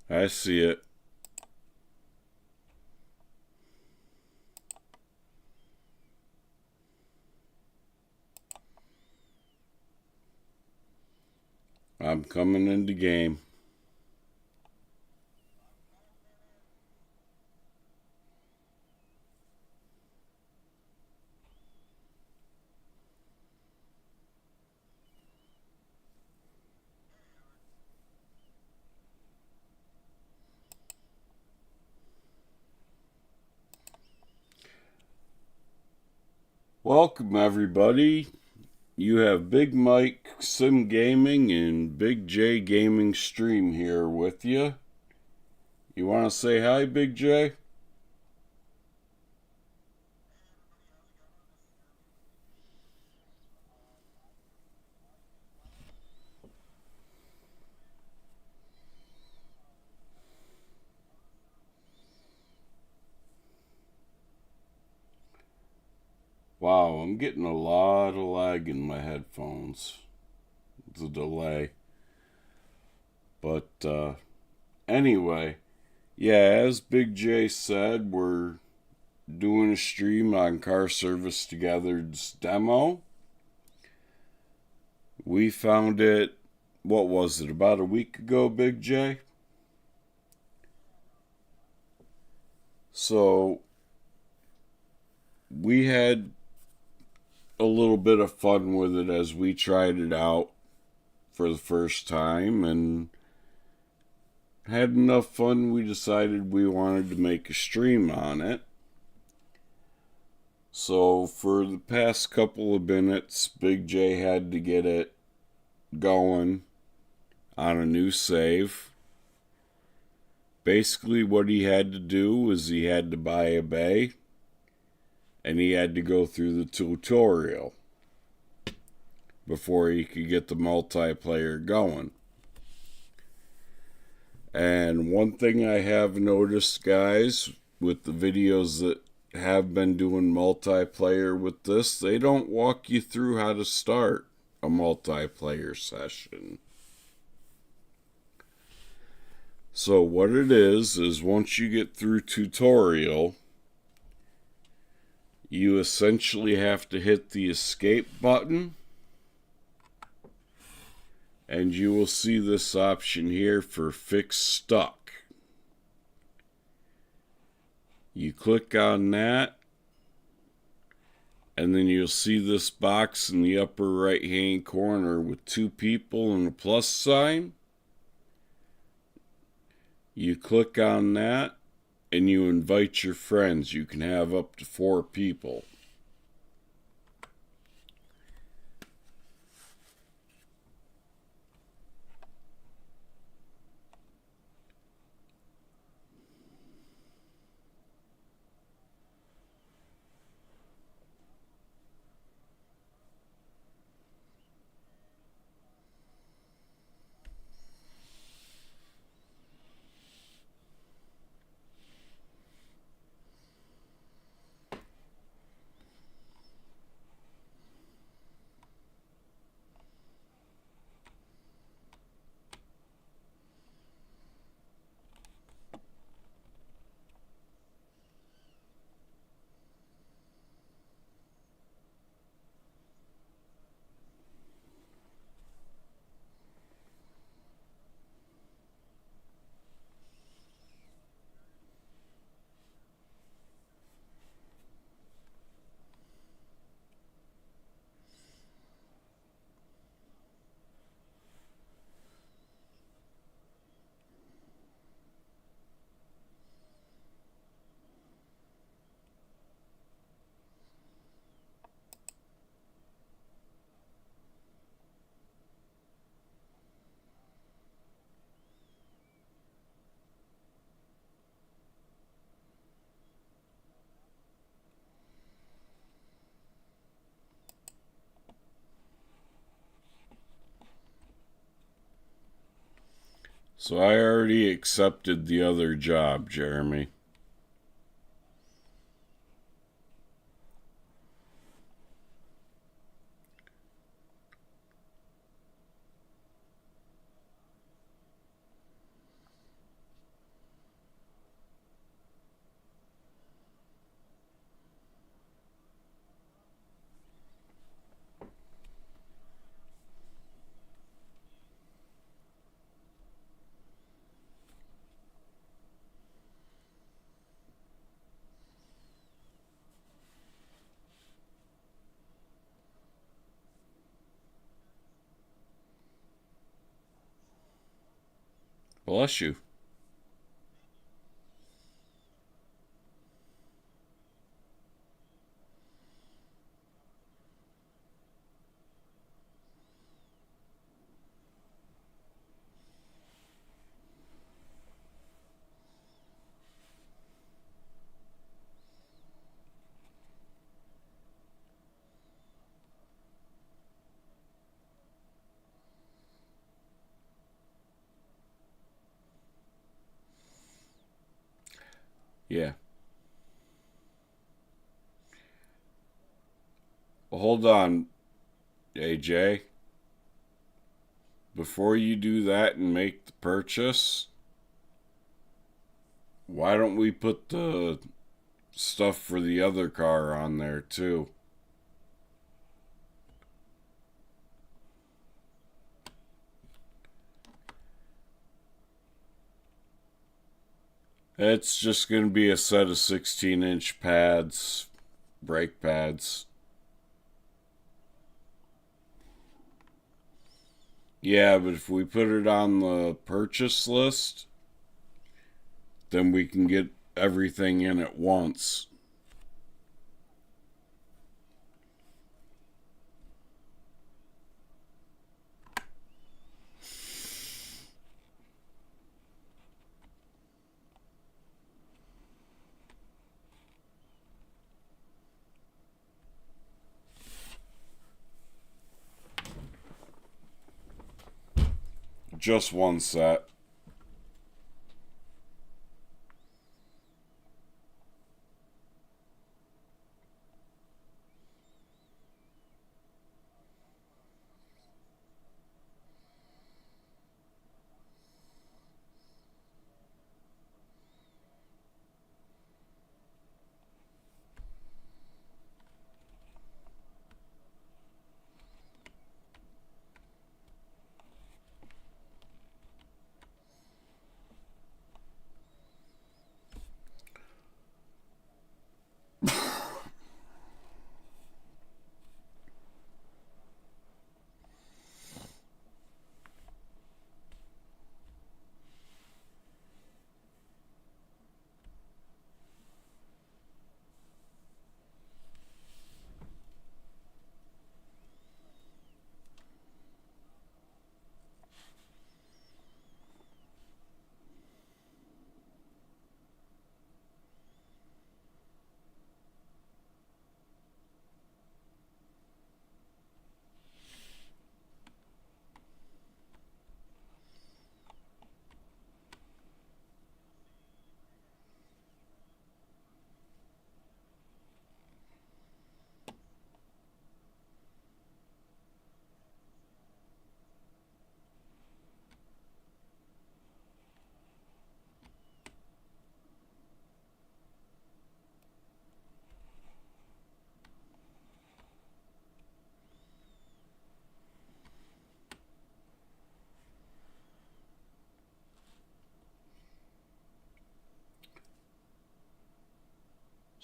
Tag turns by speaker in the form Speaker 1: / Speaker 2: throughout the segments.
Speaker 1: I see it. I'm coming into game. Welcome, everybody. You have Big Mike Sim Gaming and Big J Gaming Stream here with you. You want to say hi, Big J? Wow, I'm getting a lot of lag in my headphones. It's a delay. But anyway, yeah, as Big J said, we're doing a stream on Car Service Together's demo. We found it, what was it, about a week ago, Big J? So we had a little bit of fun with it as we tried it out for the first time and had enough fun we decided we wanted to make a stream on it. So for the past couple of minutes, Big J had to get it going on a new save. Basically what he had to do was he had to buy a bay and he had to go through the tutorial before he could get the multiplayer going. And one thing I have noticed, guys, with the videos that have been doing multiplayer with this, they don't walk you through how to start a multiplayer session. So what it is once you get through tutorial, you essentially have to hit the escape button and you will see this option here for fix stuck. You click on that and then you'll see this box in the upper right hand corner with two people and a plus sign. You click on that and you invite your friends. You can have up to 4 people. So I already accepted the other job, Jeremy. Bless you. Yeah. Well, hold on, AJ. Before you do that and make the purchase, why don't we put the stuff for the other car on there too? It's just going to be a set of 16-inch pads, brake pads. Yeah, but if we put it on the purchase list, then we can get everything in at once. Just one set.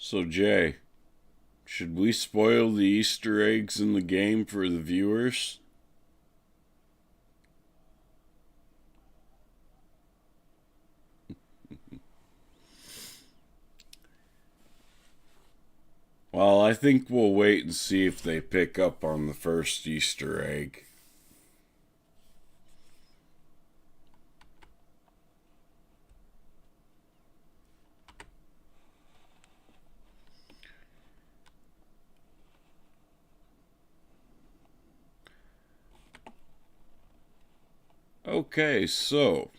Speaker 1: So, Jay, should we spoil the Easter eggs in the game for the viewers? Well, I think we'll wait and see if they pick up on the first Easter egg. Okay, so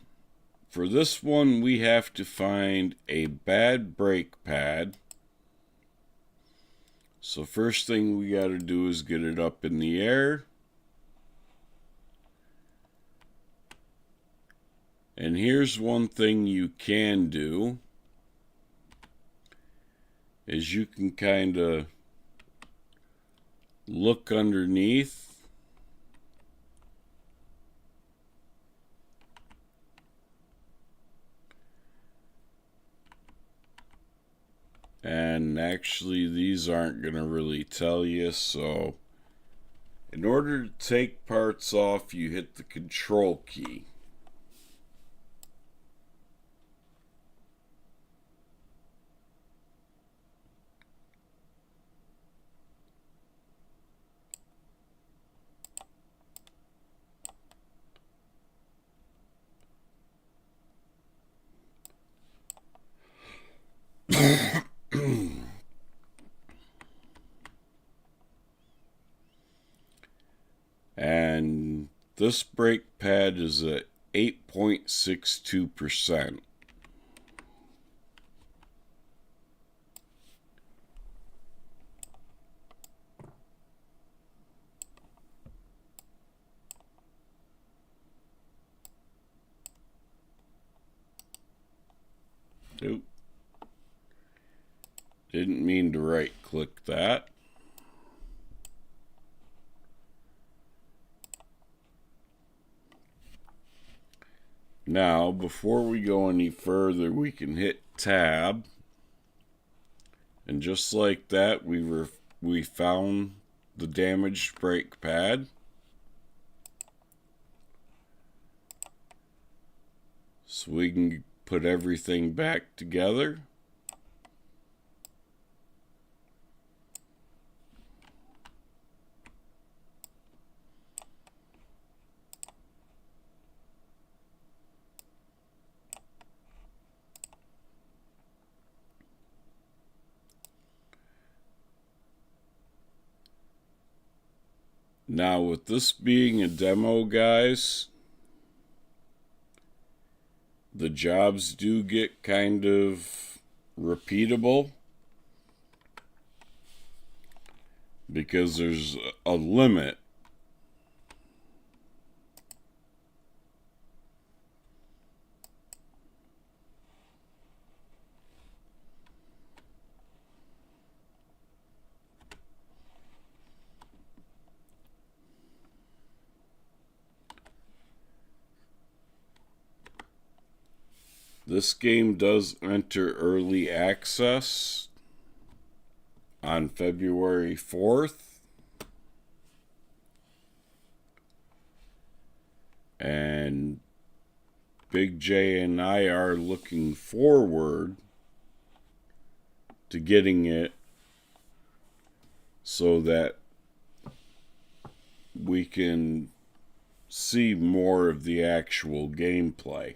Speaker 1: for this one, we have to find a bad brake pad. So first thing we got to do is get it up in the air. And here's one thing you can do, is you can kind of look underneath. And actually, these aren't going to really tell you, so in order to take parts off, you hit the control key. And this brake pad is at 8.62%. Oop. Didn't mean to right click that. Now, before we go any further, we can hit tab. And just like that, we found the damaged brake pad. So we can put everything back together. Now, with this being a demo, guys, the jobs do get kind of repeatable because there's a limit. This game does enter early access on February 4th. And Big J and I are looking forward to getting it so that we can see more of the actual gameplay.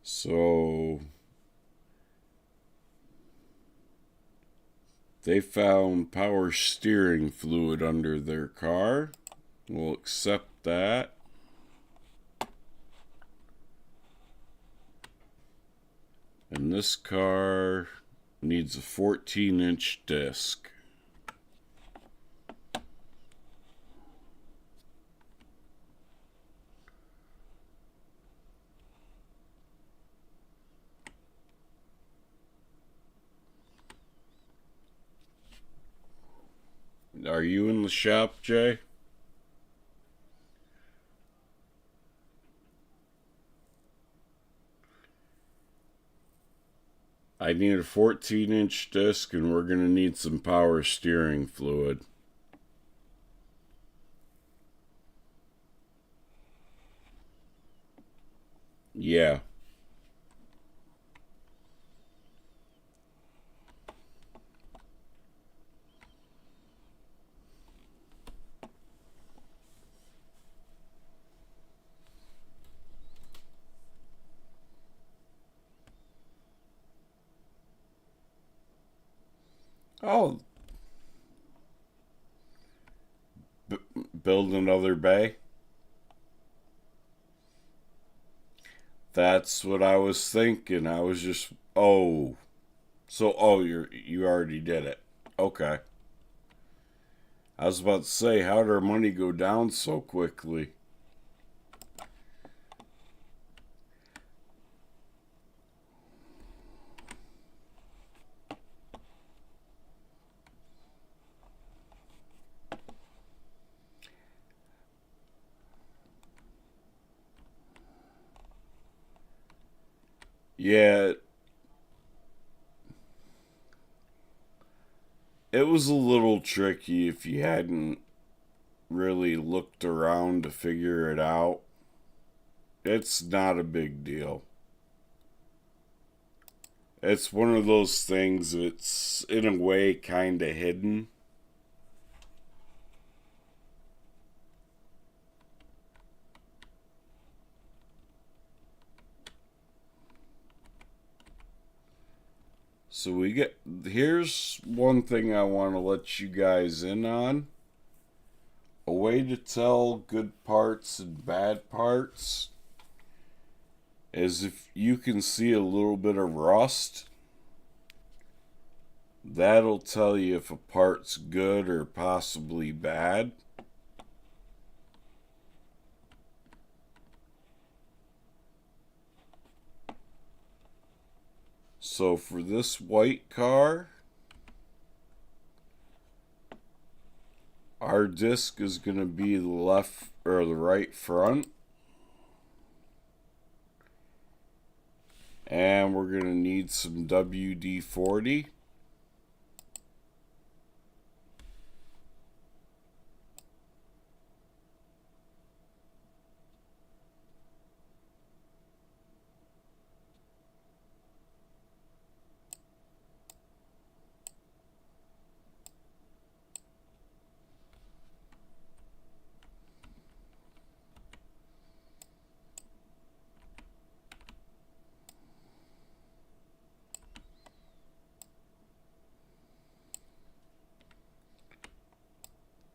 Speaker 1: So they found power steering fluid under their car. We'll accept that. And this car needs a 14-inch disc. Are you in the shop, Jay? I need a 14-inch disc, and we're going to need some power steering fluid. Yeah. Oh, build another bay? That's what I was thinking. I was just, oh. So, you already did it. Okay. I was about to say, how did our money go down so quickly? Yeah, it was a little tricky if you hadn't really looked around to figure it out. It's not a big deal. It's one of those things that's, in a way, kind of hidden. So we get, here's one thing I want to let you guys in on. A way to tell good parts and bad parts is if you can see a little bit of rust, that'll tell you if a part's good or possibly bad. So for this white car, our disc is going to be the left or the right front. And we're going to need some WD-40.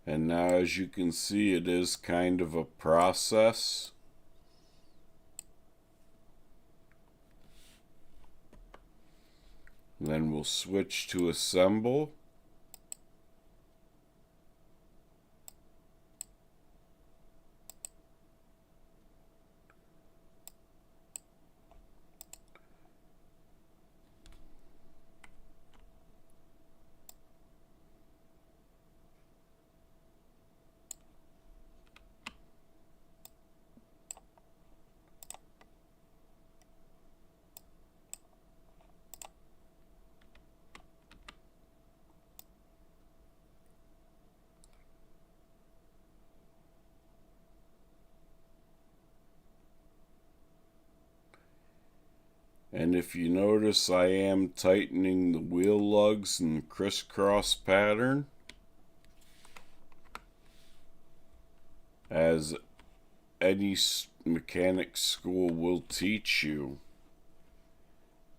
Speaker 1: And now, as you can see, it is kind of a process. Then we'll switch to assemble. And if you notice, I am tightening the wheel lugs in the crisscross pattern, as any mechanic school will teach you.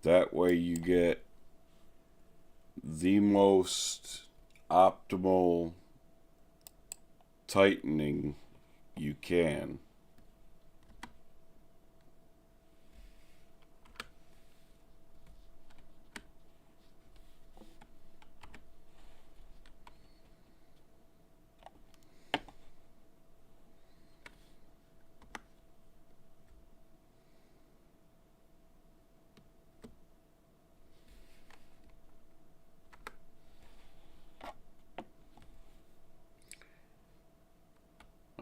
Speaker 1: That way you get the most optimal tightening you can.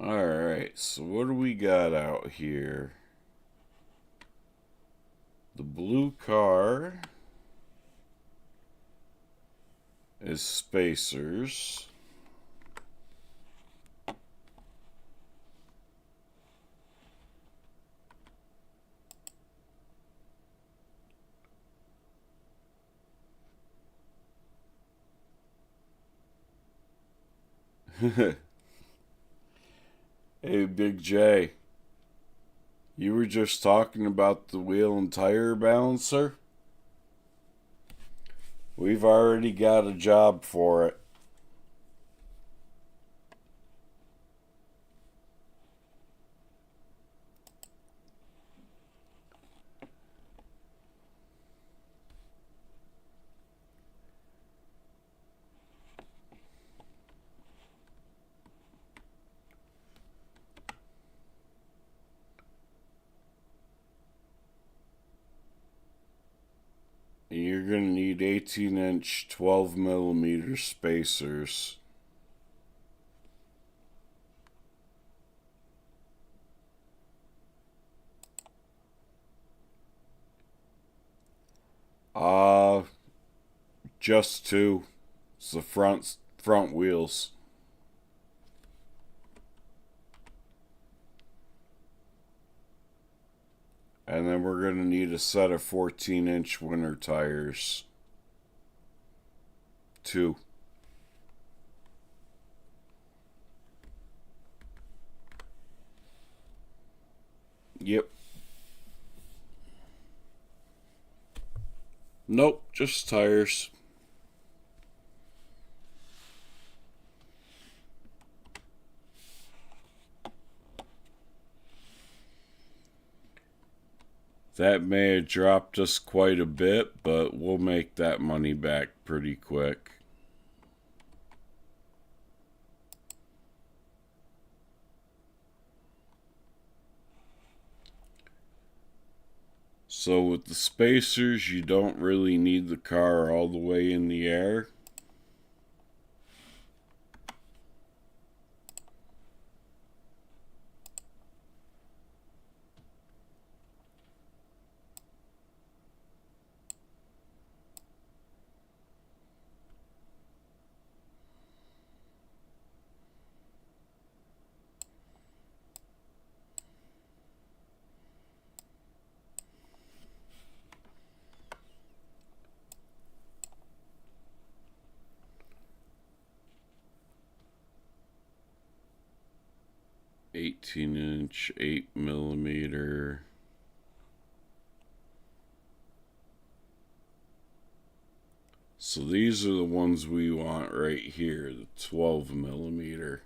Speaker 1: Alright, so what do we got out here? The blue car is spacers. Hey, Big J, you were just talking about the wheel and tire balancer? We've already got a job for it. You're going to need 18-inch 12mm spacers. Uh, just two. It's the front wheels. And then we're going to need a set of 14-inch winter tires. Two. Yep. Nope, just tires. That may have dropped us quite a bit, but we'll make that money back pretty quick. So with the spacers, you don't really need the car all the way in the air. (18-inch, 8mm). So these are the ones we want right here, the 12mm.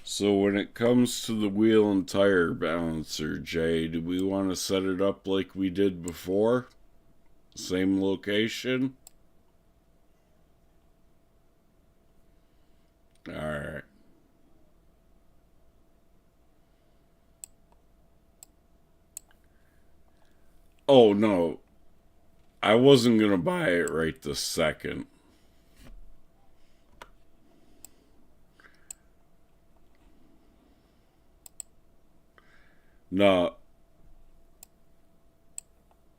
Speaker 1: So when it comes to the wheel and tire balancer, Jay, do we want to set it up like we did before? Same location? Alright. Oh, no. I wasn't going to buy it right this second. No.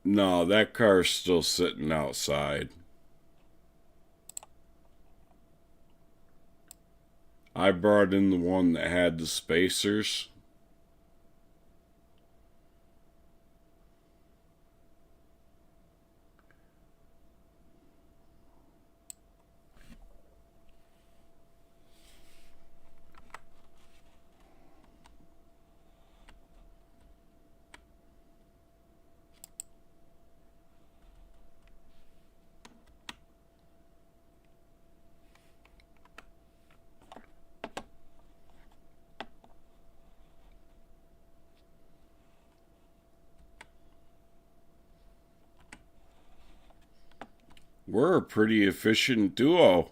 Speaker 1: No, that car's still sitting outside. I brought in the one that had the spacers. We're a pretty efficient duo.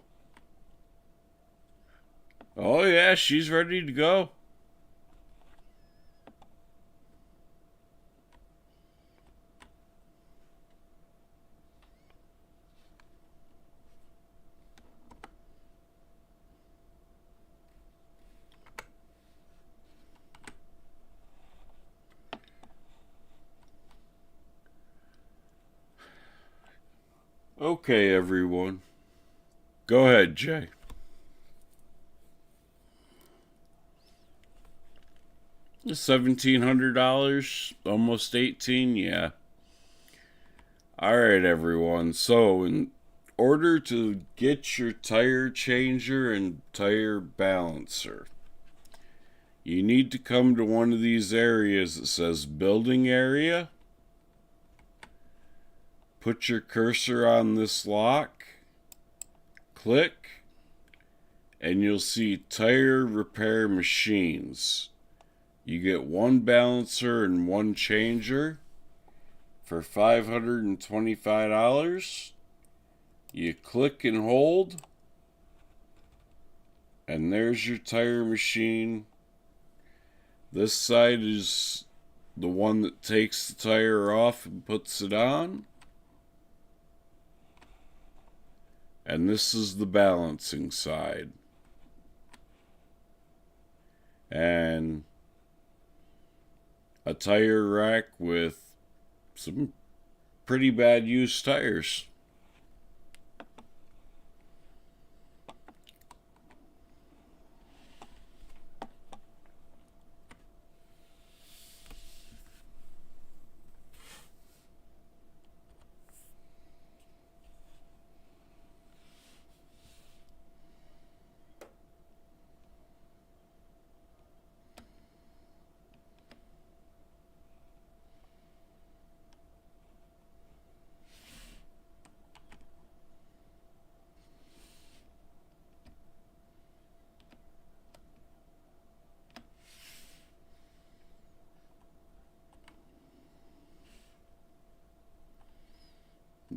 Speaker 1: Oh, yeah, she's ready to go. Okay, everyone. Go ahead, Jay. $1,700, almost 18, yeah. All right, everyone. So, in order to get your tire changer and tire balancer, you need to come to one of these areas that says building area. Put your cursor on this lock, click, and you'll see tire repair machines. You get one balancer and one changer for $525. You click and hold, and there's your tire machine. This side is the one that takes the tire off and puts it on. And this is the balancing side. And a tire rack with some pretty bad used tires.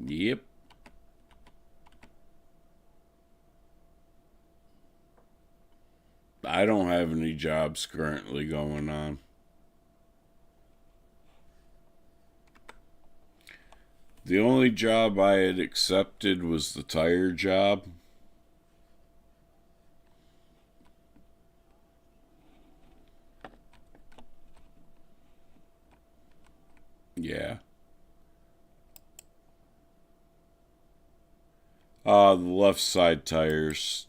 Speaker 1: Yep. I don't have any jobs currently going on. The only job I had accepted was the tire job. Yeah. The left side tires.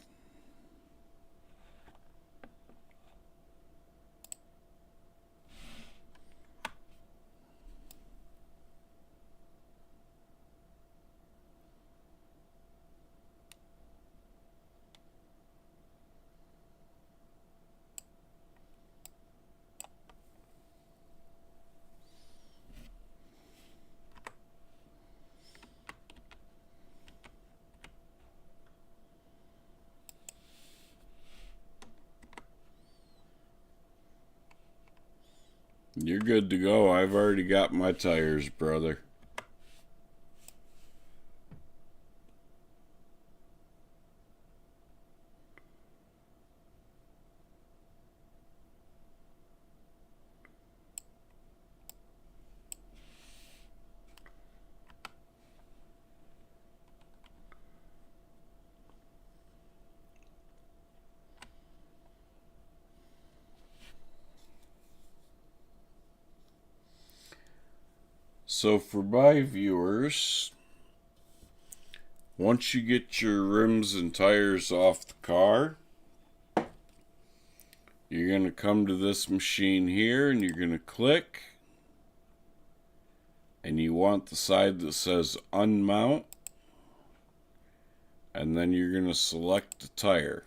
Speaker 1: You're good to go. I've already got my tires, brother. So for my viewers, once you get your rims and tires off the car, you're going to come to this machine here and you're going to click, and you want the side that says unmount, and then you're going to select the tire.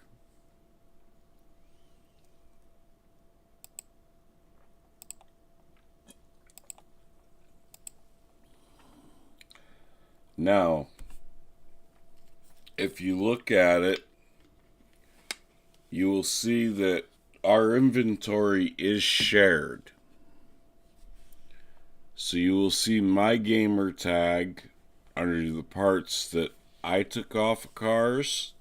Speaker 1: Now, if you look at it, you will see that our inventory is shared. So you will see my gamer tag under the parts that I took off of cars,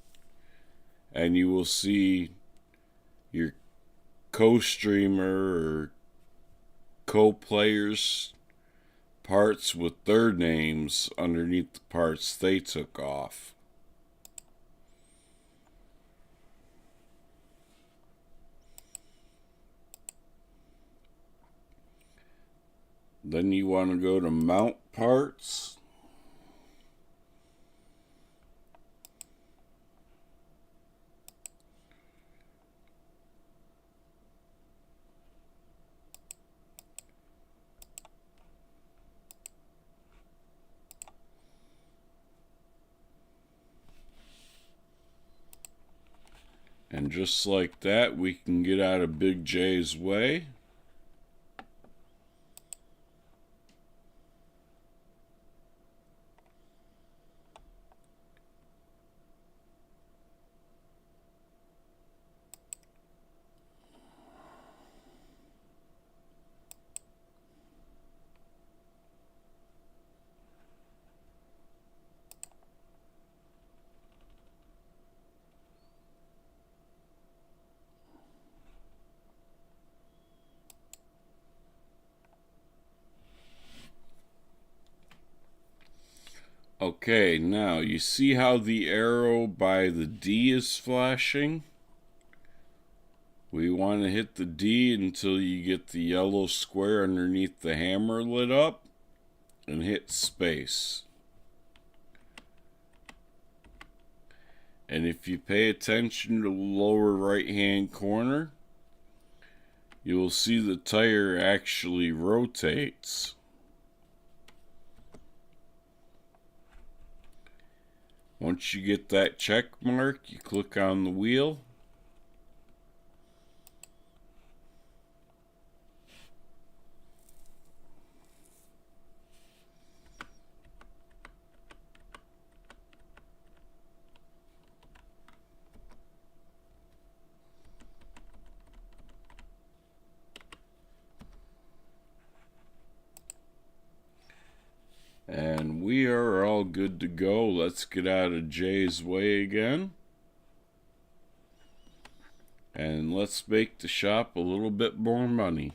Speaker 1: and you will see your co-streamer or co-players parts with their names underneath the parts they took off. Then you want to go to mount parts. And just like that, we can get out of Big J's way. Okay, now you see how the arrow by the D is flashing? We want to hit the D until you get the yellow square underneath the hammer lit up and hit space. And if you pay attention to the lower right hand corner, you will see the tire actually rotates. Once you get that check mark, you click on the wheel. And we are all good to go. Let's get out of Jay's way again. And let's make the shop a little bit more money.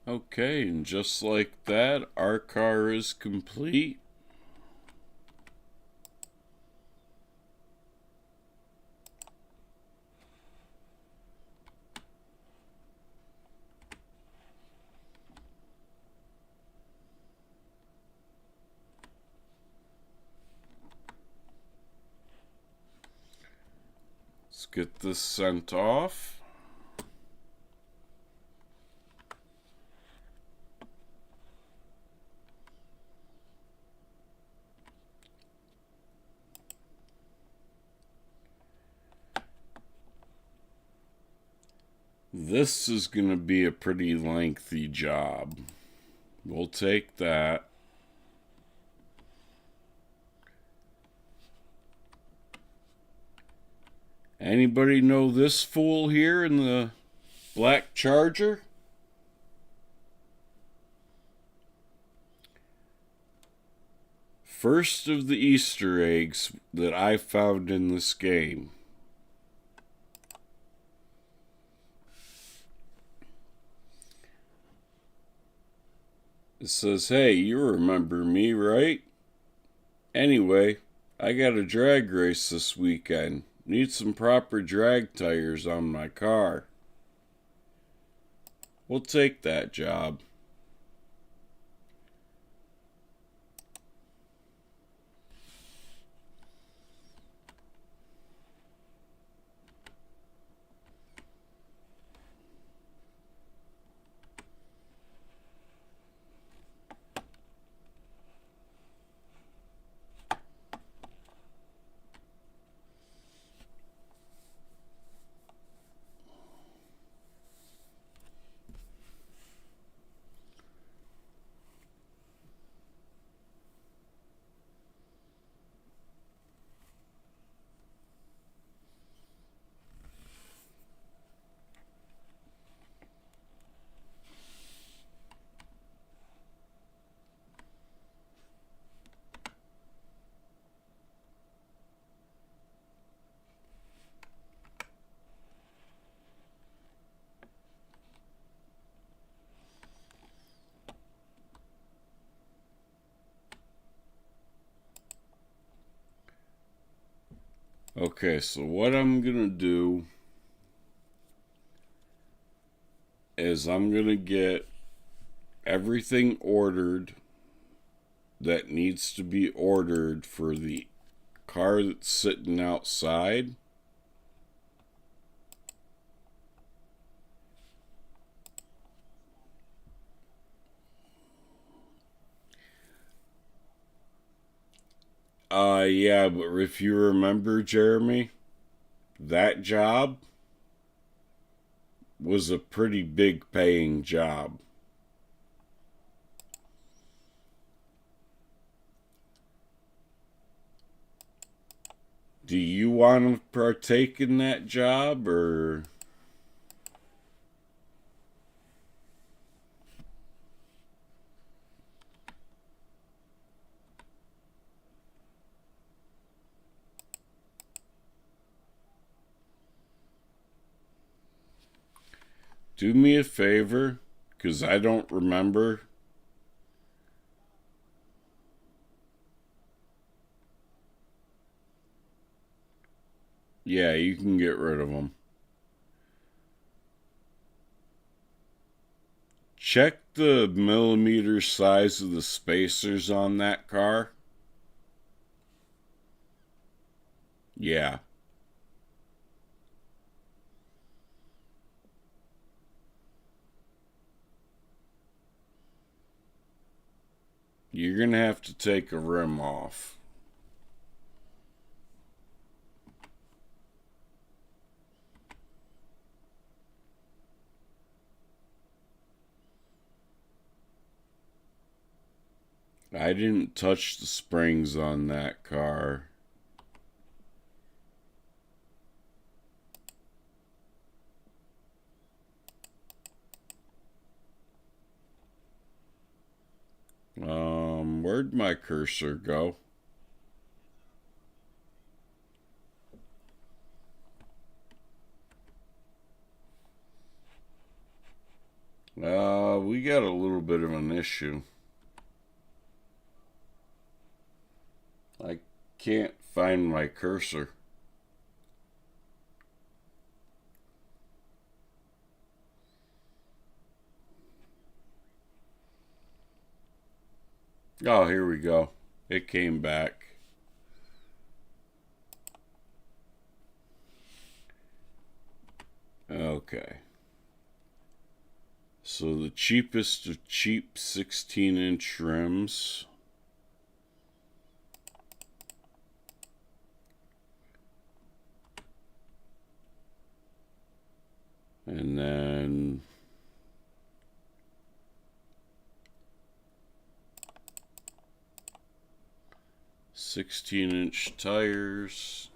Speaker 1: Okay, and just like that, our car is complete. Let's get this sent off. This is going to be a pretty lengthy job. We'll take that. Anybody know this fool here in the black Charger? First of the Easter eggs that I found in this game. It says, hey, you remember me, right? Anyway, I got a drag race this weekend. Need some proper drag tires on my car. We'll take that job. Okay, so what I'm gonna do is I'm gonna get everything ordered that needs to be ordered for the car that's sitting outside. Yeah, but if you remember, Jeremy, that job was a pretty big paying job. Do you want to partake in that job, or do me a favor? Because I don't remember. Yeah, you can get rid of them. Check the millimeter size of the spacers on that car. Yeah. You're going to have to take a rim off. I didn't touch the springs on that car. Where'd my cursor go? We got a little bit of an issue. I can't find my cursor. Oh, here we go. It came back. Okay. So the cheapest of cheap 16-inch rims. And then 16-inch tires.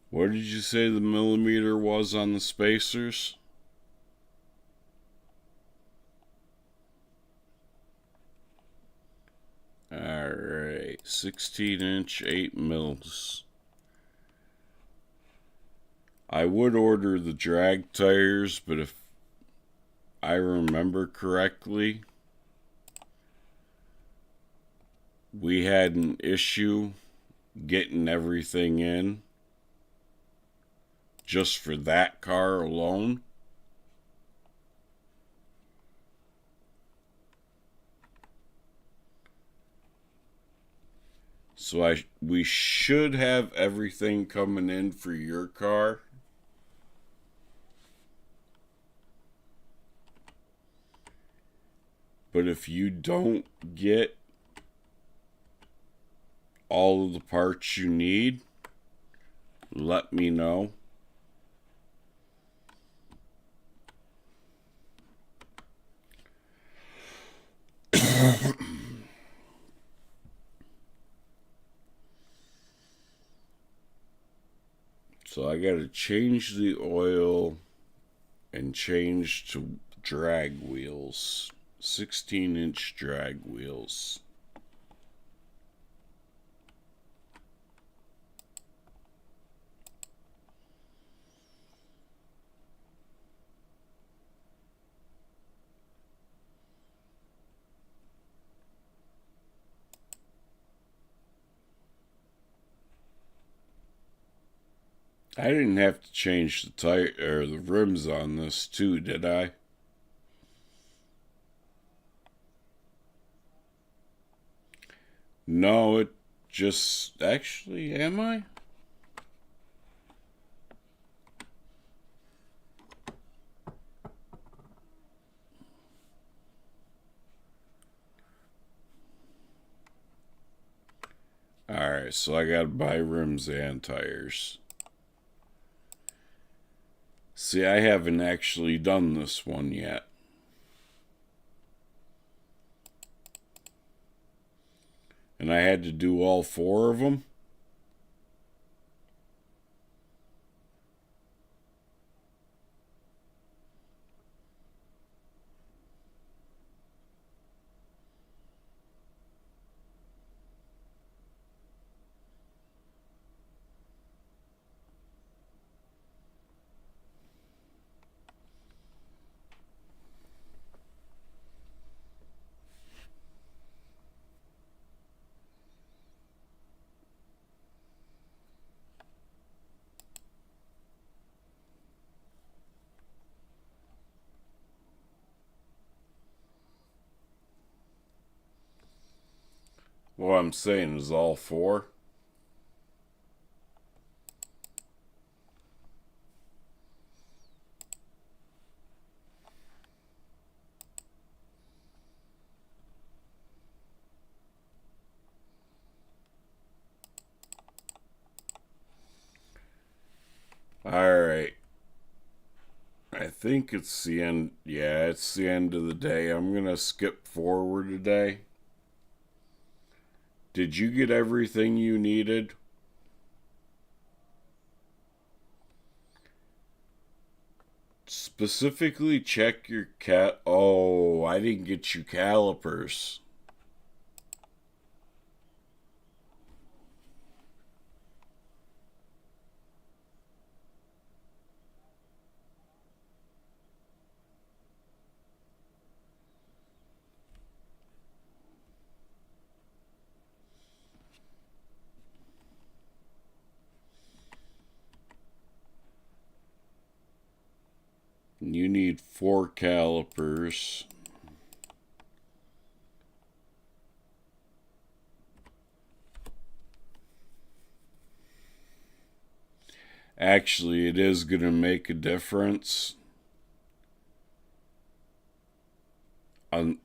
Speaker 1: What did you say the millimeter was on the spacers? Alright, 16-inch, 8 mils. I would order the drag tires, but if I remember correctly, we had an issue getting everything in just for that car alone. So we should have everything coming in for your car. But if you don't get all of the parts you need, let me know. So I got to change the oil and change to drag wheels. 16-inch drag wheels. I didn't have to change the tire or the rims on this too, did I? No, it just actually, am I? Alright, so I gotta buy rims and tires. See, I haven't actually done this one yet. And I had to do all 4 of them. What I'm saying is all 4. Alright. I think it's the end. Yeah, it's the end of the day. I'm gonna skip forward today. Did you get everything you needed? Specifically check your cat. Oh, I didn't get you calipers. You need 4 calipers. Actually, it is going to make a difference. On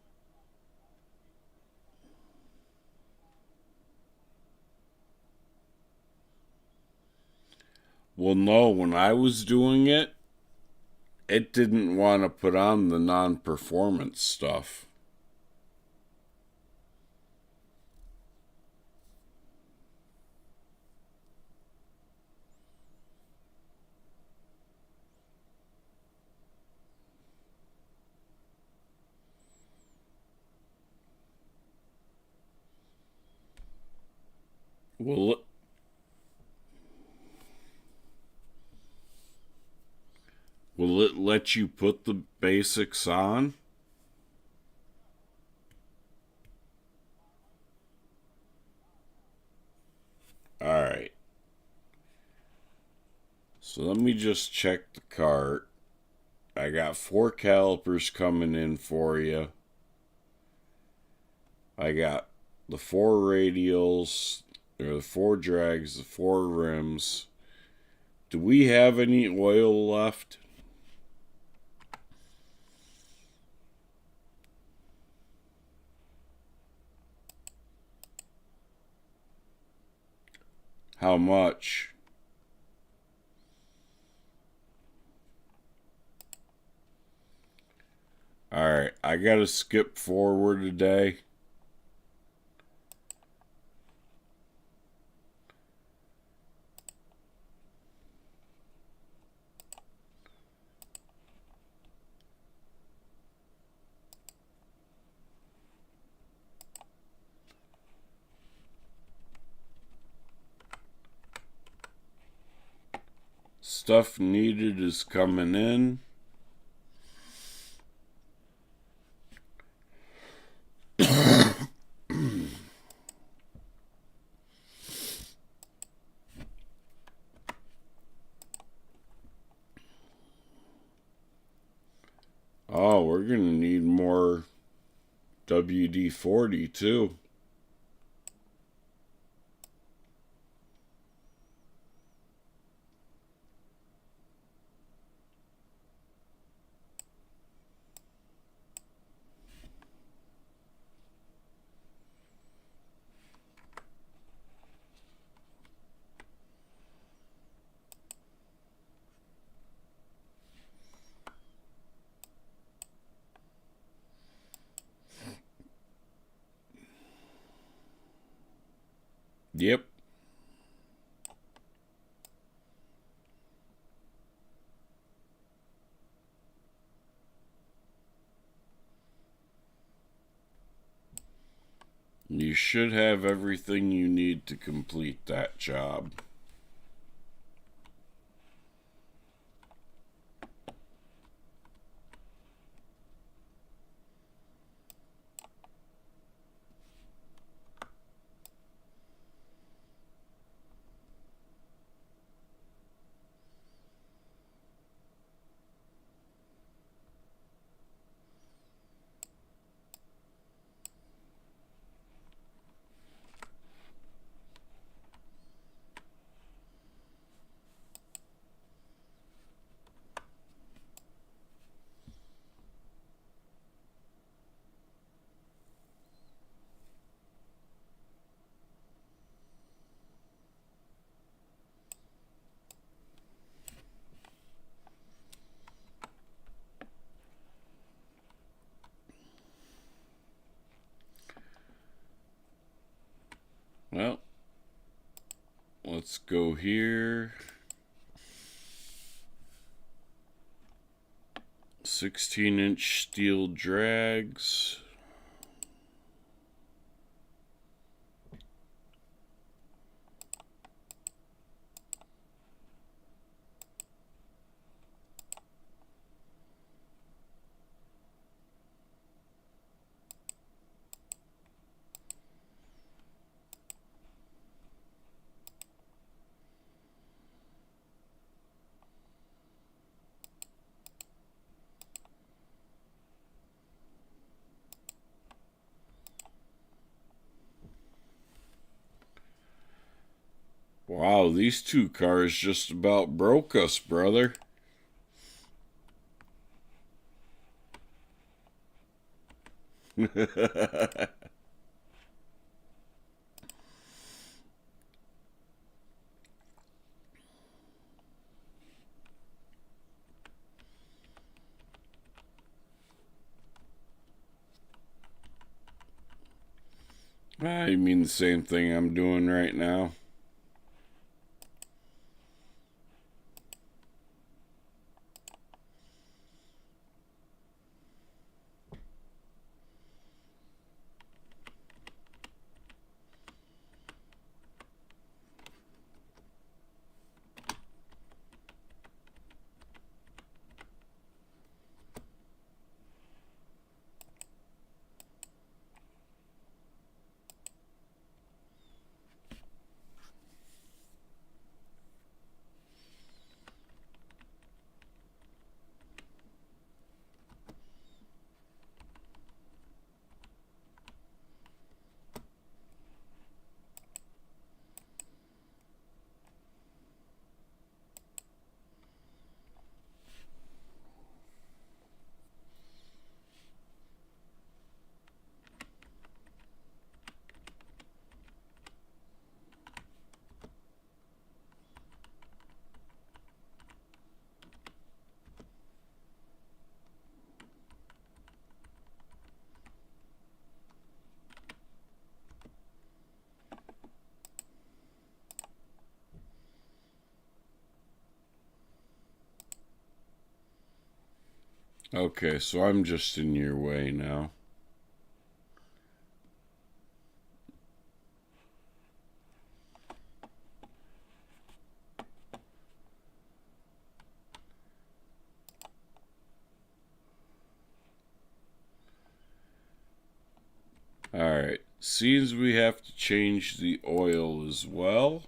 Speaker 1: Well, no, when I was doing it, it didn't want to put on the non-performance stuff. Will it let you put the basics on? Alright. So let me just check the cart. I got 4 calipers coming in for you. I got the 4 radials, or the 4 drags, the 4 rims. Do we have any oil left? How much? Alright, I gotta skip forward today. Stuff needed is coming in. Oh, we're gonna need more WD-40 too. Yep. You should have everything you need to complete that job. Well, let's go here. 16-inch steel drags. Wow, these two cars just about broke us, brother. I mean the same thing I'm doing right now. Okay, so I'm just in your way now. Alright, seems we have to change the oil as well.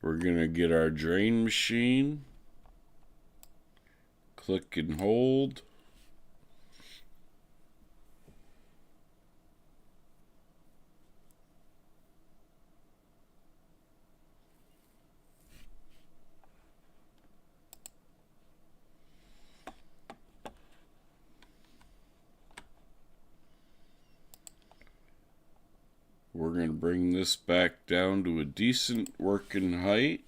Speaker 1: We're gonna get our drain machine. Click and hold. We're going to bring this back down to a decent working height.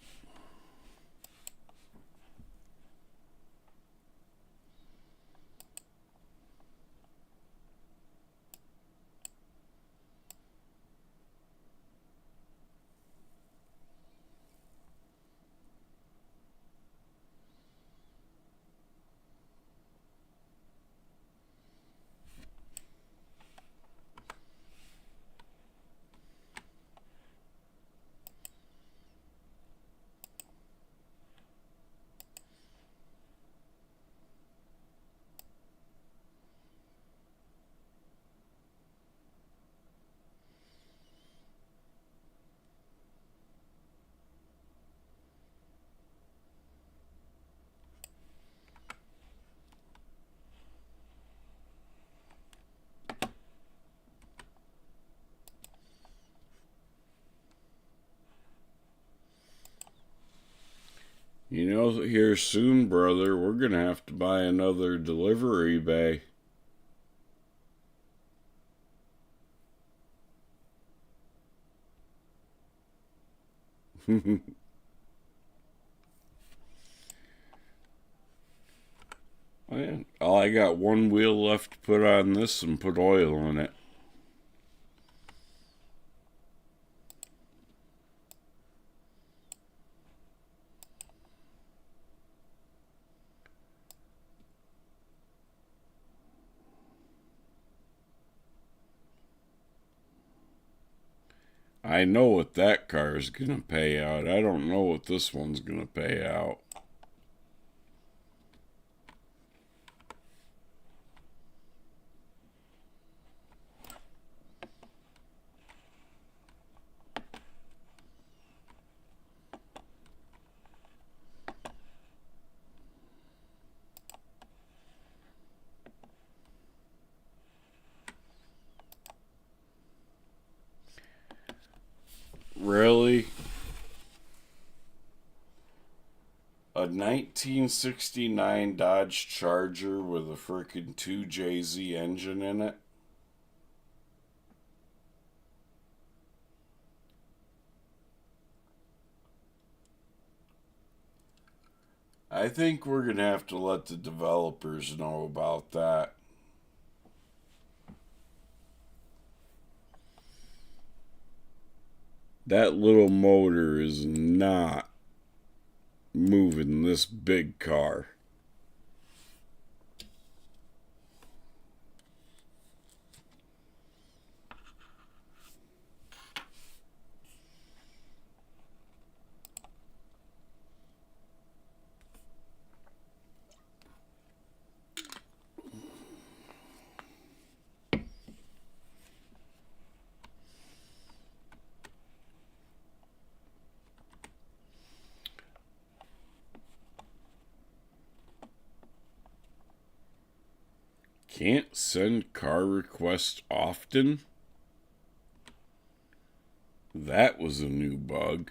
Speaker 1: You know, here soon, brother, we're going to have to buy another delivery bay. I got one wheel left to put on this and put oil in it. I know what that car is going to pay out. I don't know what this one's going to pay out. Really? A 1969 Dodge Charger with a frickin' 2JZ engine in it? I think we're going to have to let the developers know about that. That little motor is not moving this big car. Can't send car requests often? That was a new bug.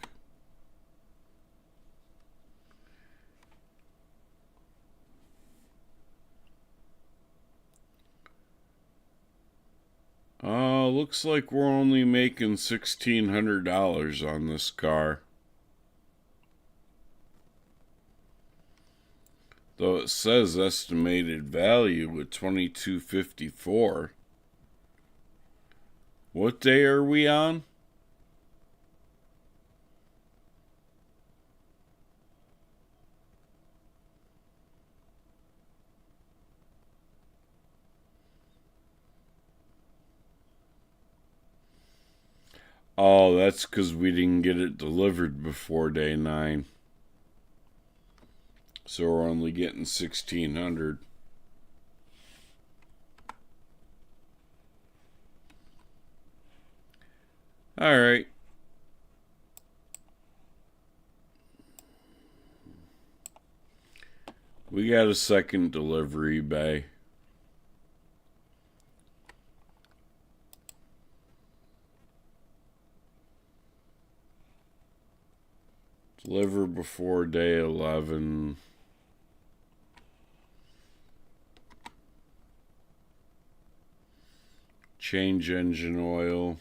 Speaker 1: Looks like we're only making $1,600 on this car. Though it says estimated value at $2,254. What day are we on? Oh, that's because we didn't get it delivered before day 9. So we're only getting 1,600. All right. We got a second delivery bay. Deliver before day 11. Change engine oil.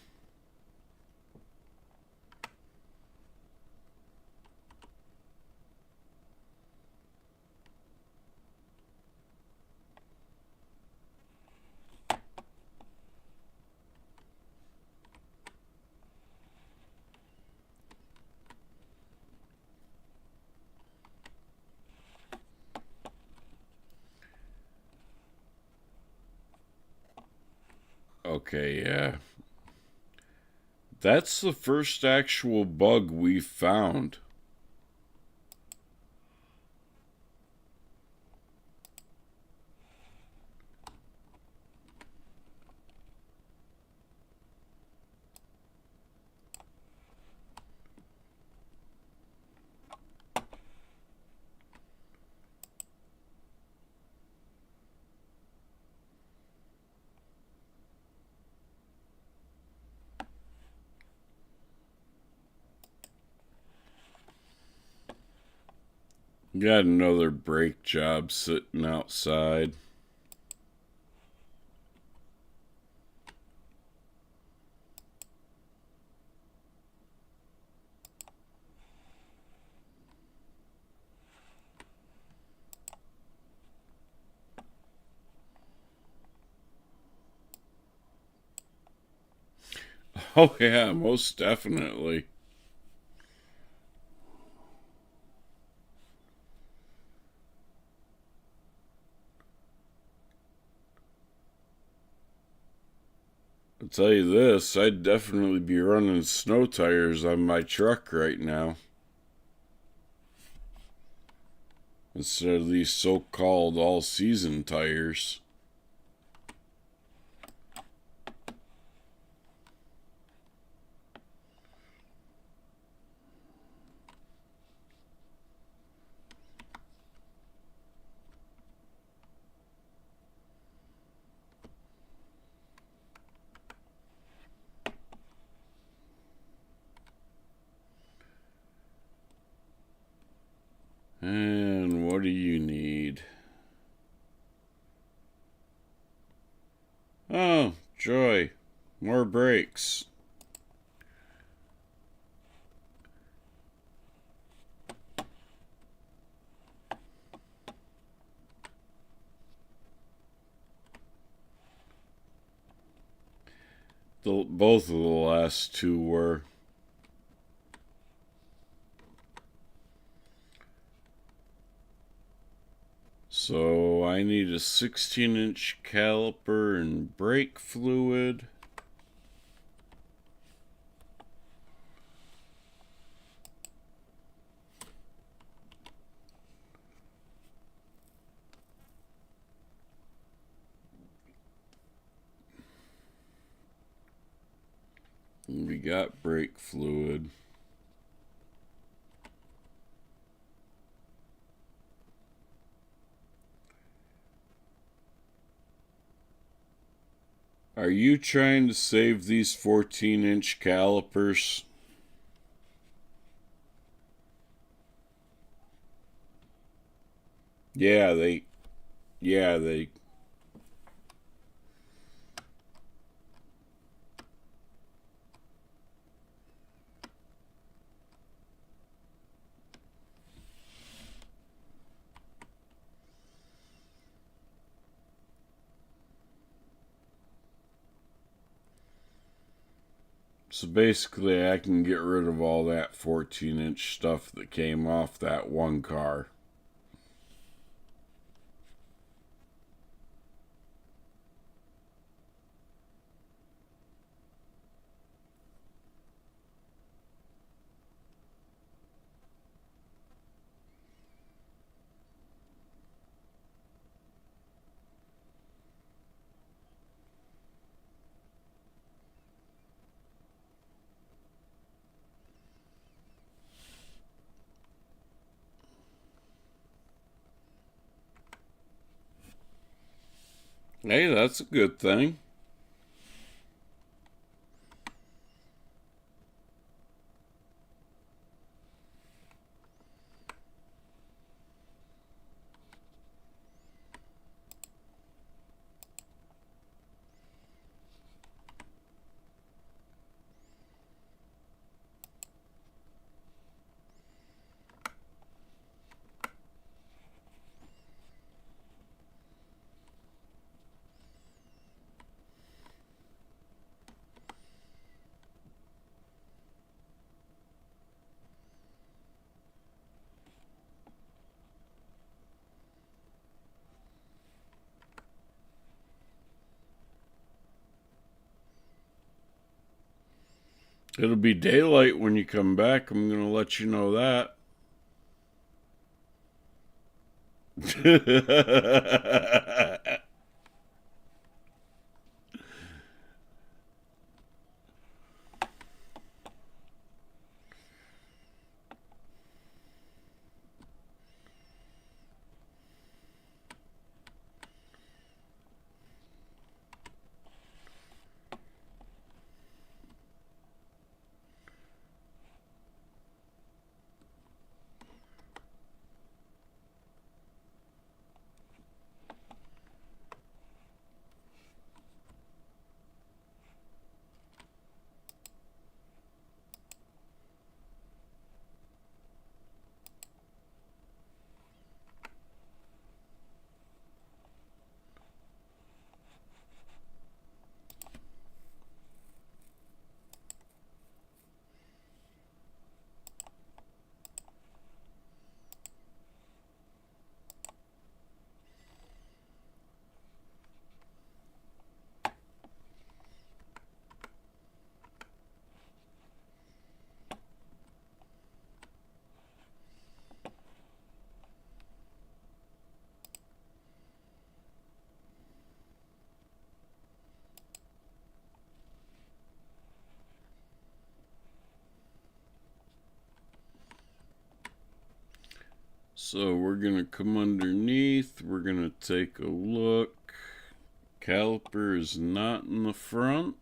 Speaker 1: Okay, yeah. That's the first actual bug we've found. Got another brake job sitting outside. Oh yeah, most definitely. I'll tell you this, I'd definitely be running snow tires on my truck right now instead of these so-called all-season tires. And what do you need? Oh, joy. More brakes. Both of the last two were. So I need a 16-inch caliper and brake fluid. And we got brake fluid. Are you trying to save these 14-inch calipers? Yeah, they. Yeah, they. So basically, I can get rid of all that 14-inch stuff that came off that one car. Hey, that's a good thing. It'll be daylight when you come back. I'm going to let you know that. So we're going to come underneath. We're going to take a look. Caliper is not in the front.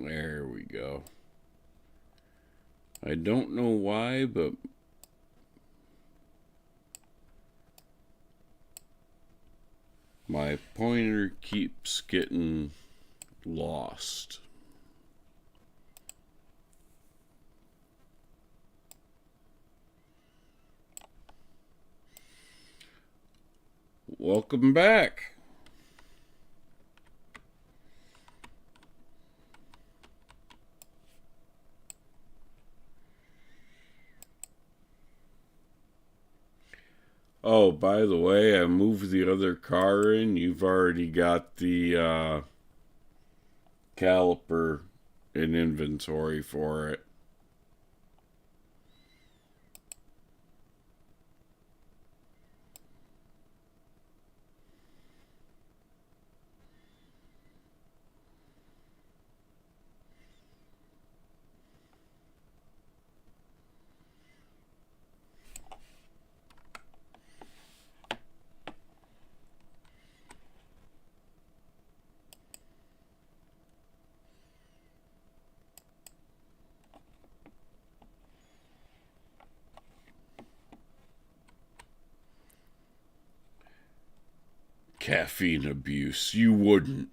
Speaker 1: There we go. I don't know why, but my pointer keeps getting lost. Welcome back. Oh, by the way, I moved the other car in. You've already got the caliper in inventory for it. Caffeine abuse. You wouldn't.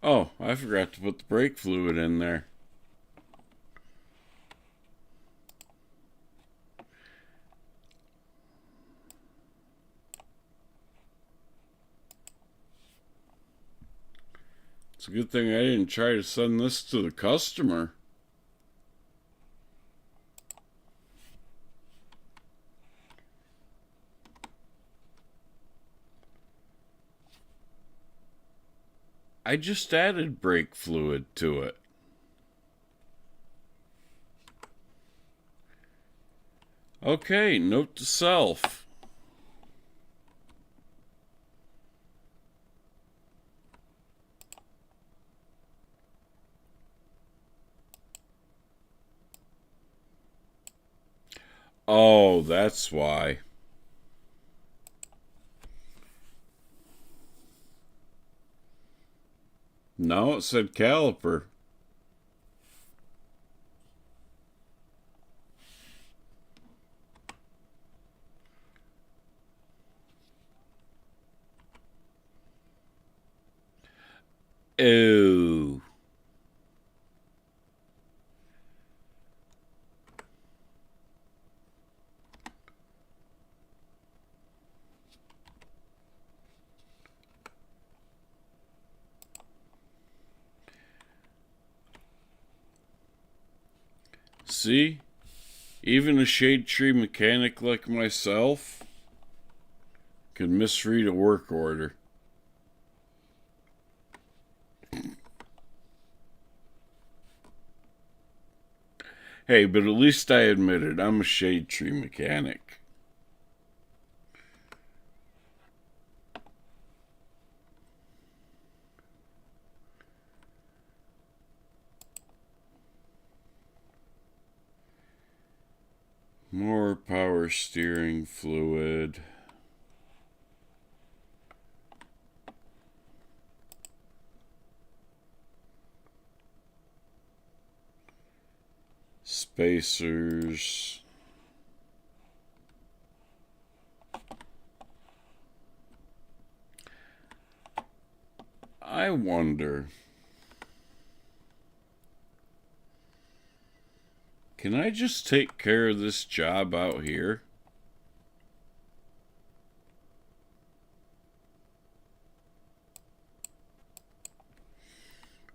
Speaker 1: Oh, I forgot to put the brake fluid in there. It's a good thing I didn't try to send this to the customer. I just added brake fluid to it. Okay, note to self. Oh, that's why. No, it said caliper. Oh. See? Even a shade tree mechanic like myself can misread a work order. Hey, but at least I admit it. I'm a shade tree mechanic. More power steering fluid. Spacers. I wonder, can I just take care of this job out here?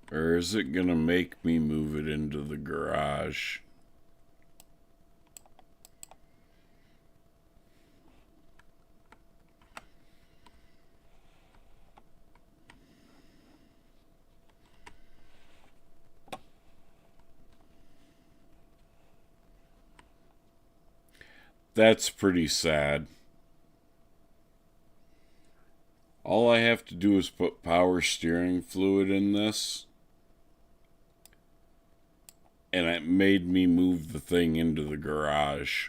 Speaker 1: Or is it gonna make me move it into the garage? That's pretty sad. All I have to do is put power steering fluid in this, and it made me move the thing into the garage.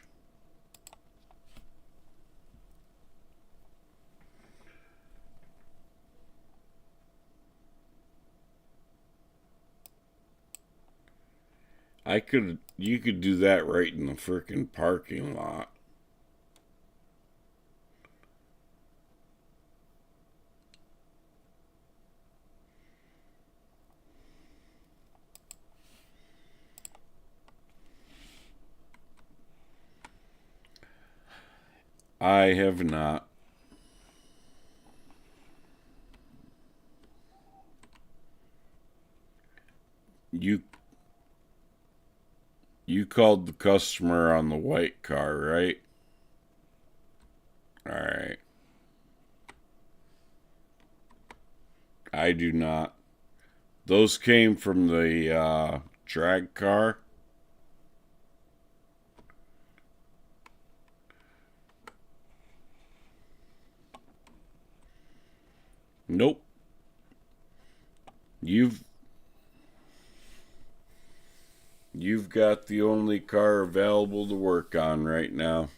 Speaker 1: You could do that right in the frickin' parking lot. I have not. You called the customer on the white car, right? Alright. I do not. Those came from the drag car. Nope. You've got the only car available to work on right now.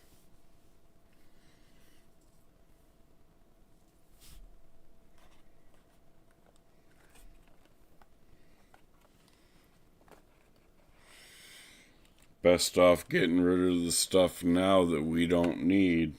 Speaker 1: Best off getting rid of the stuff now that we don't need.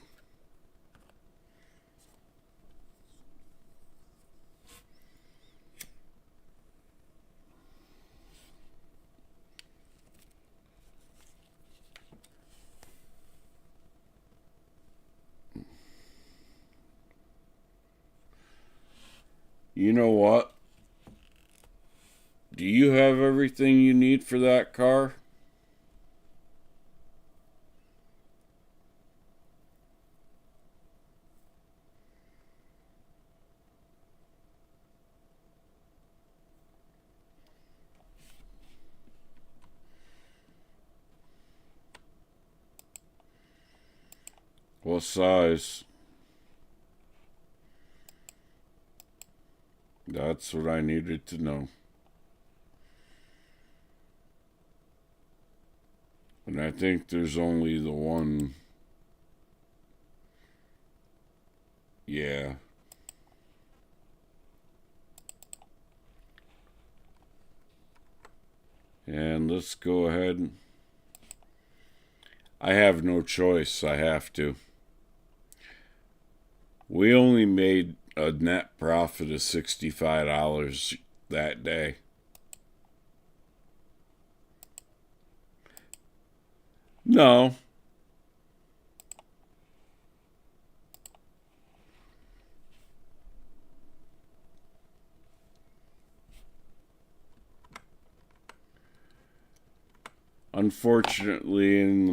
Speaker 1: You know what? Do you have everything you need for that car? What size? That's what I needed to know. And I think there's only the one. Yeah. And let's go ahead. I have no choice. I have to. We only made a net profit of $65 that day. No. Unfortunately, in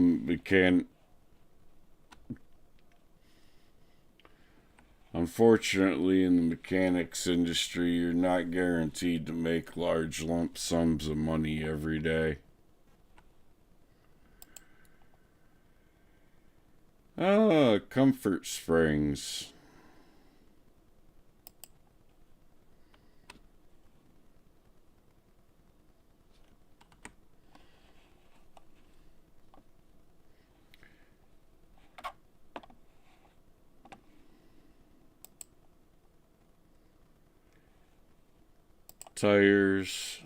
Speaker 1: the mechanics industry, you're not guaranteed to make large lump sums of money every day. Ah, Comfort Springs. Tires.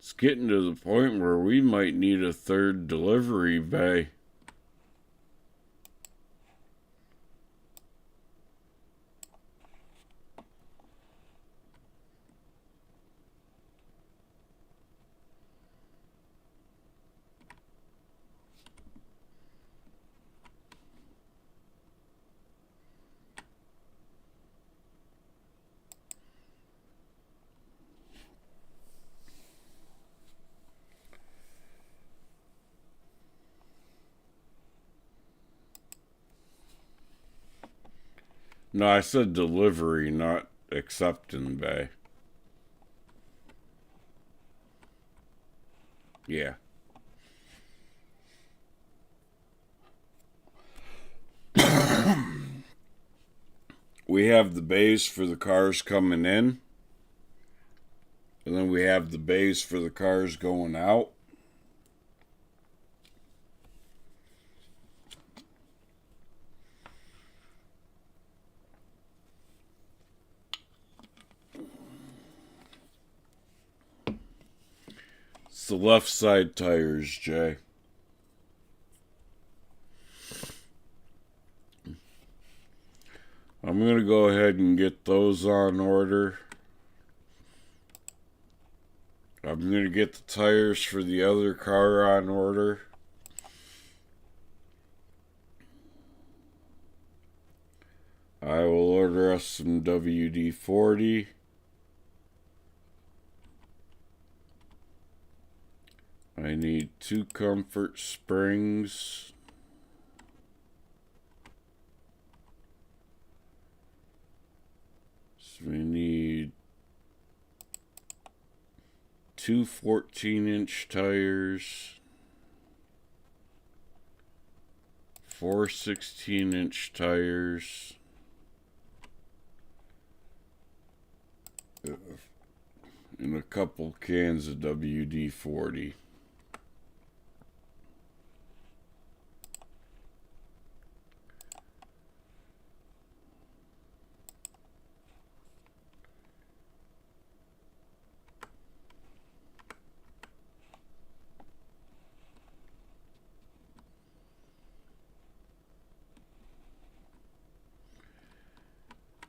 Speaker 1: It's getting to the point where we might need a third delivery bay. No, I said delivery, not accepting bay. Yeah. We have the bays for the cars coming in, and then we have the bays for the cars going out. It's the left side tires, Jay. I'm going to go ahead and get those on order. I'm going to get the tires for the other car on order. I will order us some WD-40. I need 2 comfort springs. So we need 2 14-inch tires, 4 16-inch tires, and a couple cans of WD-40.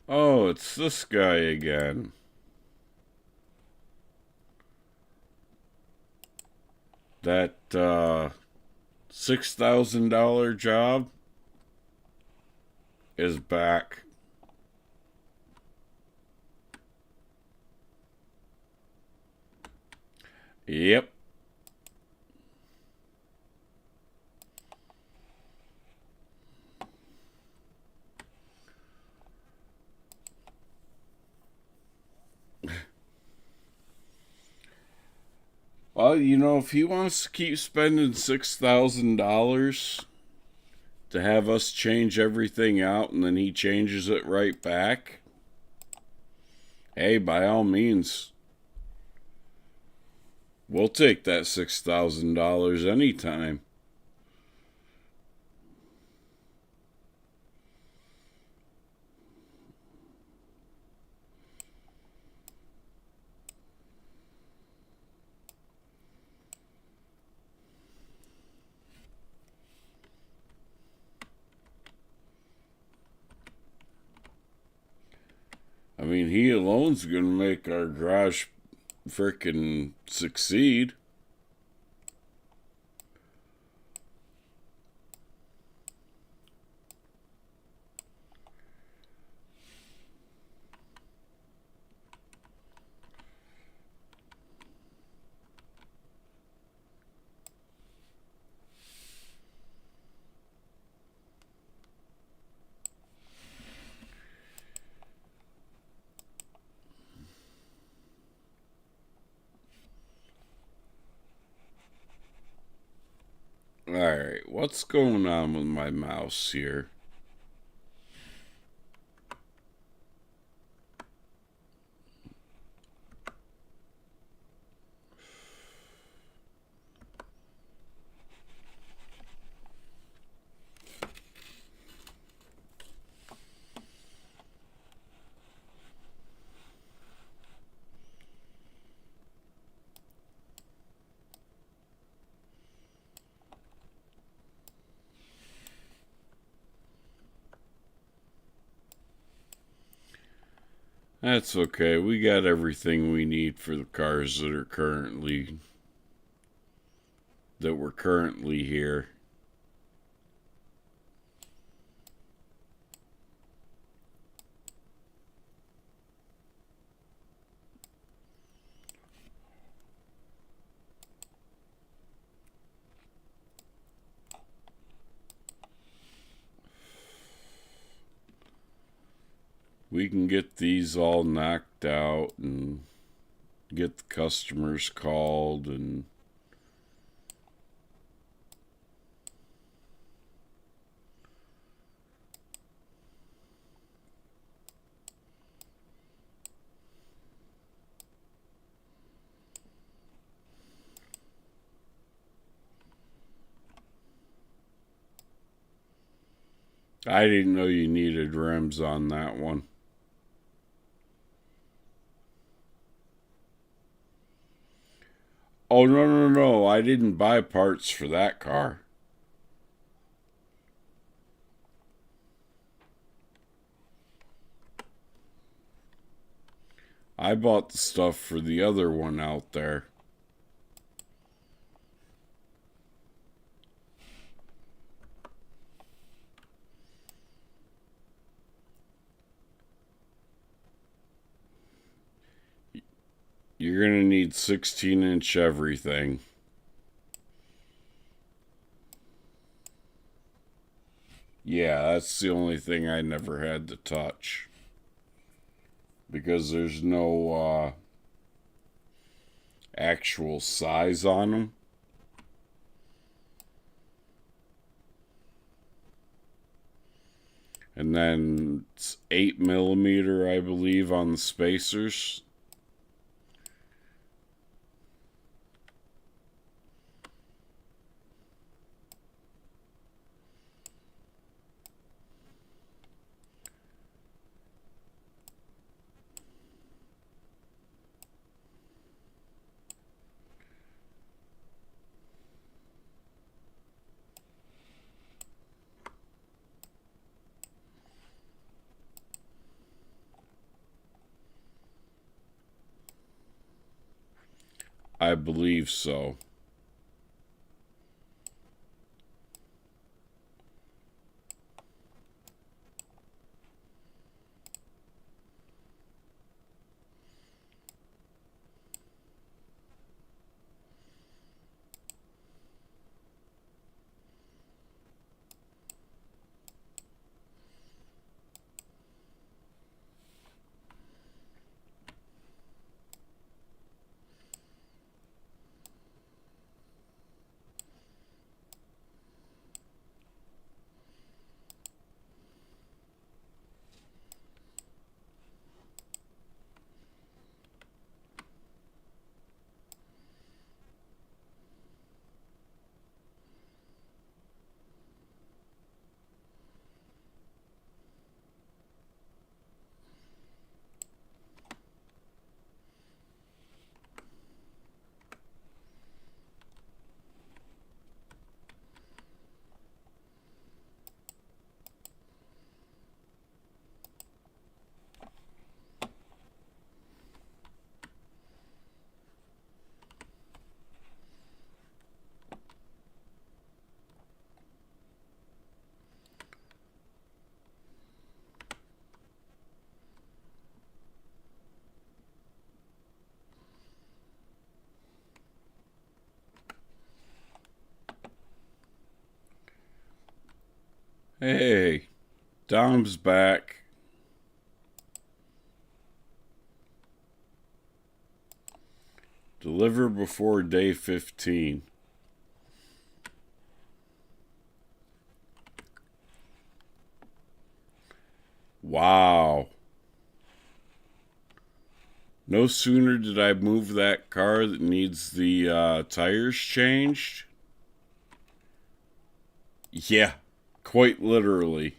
Speaker 1: Oh, it's this guy again. That $6,000 job is back. Yep. Well, you know, if he wants to keep spending $6,000 to have us change everything out and then he changes it right back, hey, by all means, we'll take that $6,000 anytime. I mean, he alone's gonna make our garage frickin' succeed. Alright, what's going on with my mouse here? That's okay. We got everything we need for the cars that were currently here. we can get these all knocked out and get the customers called and I didn't know you needed rims on that one. Oh, no. I didn't buy parts for that car. I bought the stuff for the other one out there. You're going to need 16-inch everything. Yeah, that's the only thing I never had to touch. Because there's no actual size on them. And then it's 8mm, I believe, on the spacers. I believe so. Hey, Dom's back. Deliver before day 15. Wow. No sooner did I move that car that needs the tires changed. Yeah, quite literally.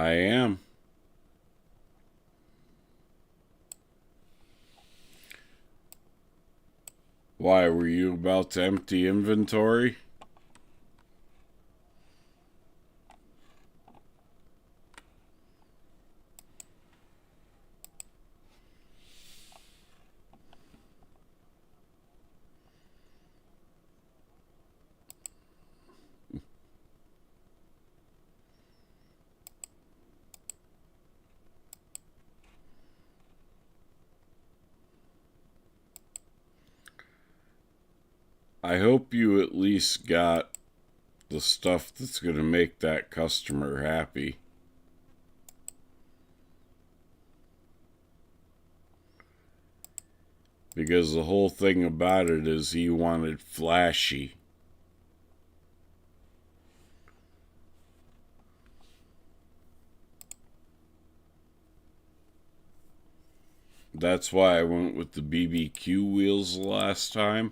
Speaker 1: I am. Why, were you about to empty inventory? I hope you at least got the stuff that's going to make that customer happy. Because the whole thing about it is he wanted flashy. That's why I went with the BBQ wheels the last time.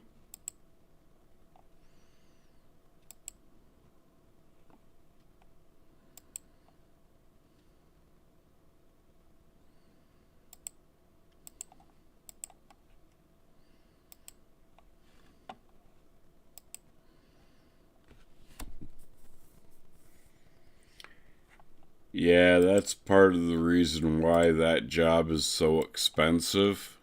Speaker 1: Yeah, that's part of the reason why that job is so expensive.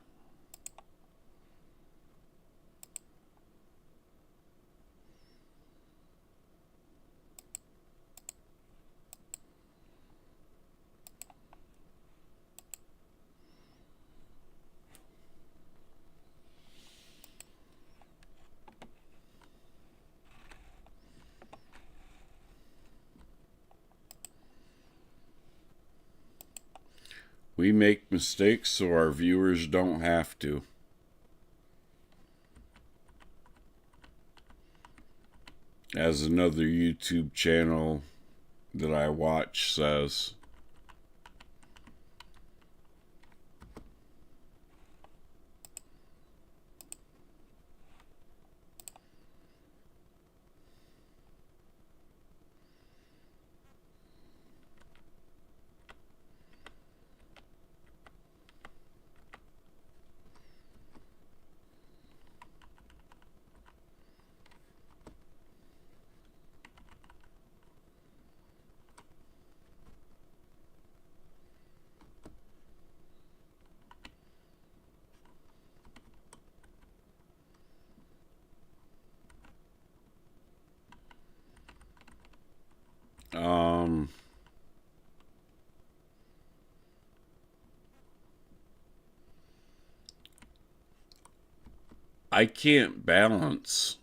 Speaker 1: We make mistakes so our viewers don't have to. As another YouTube channel that I watch says. I can't balance.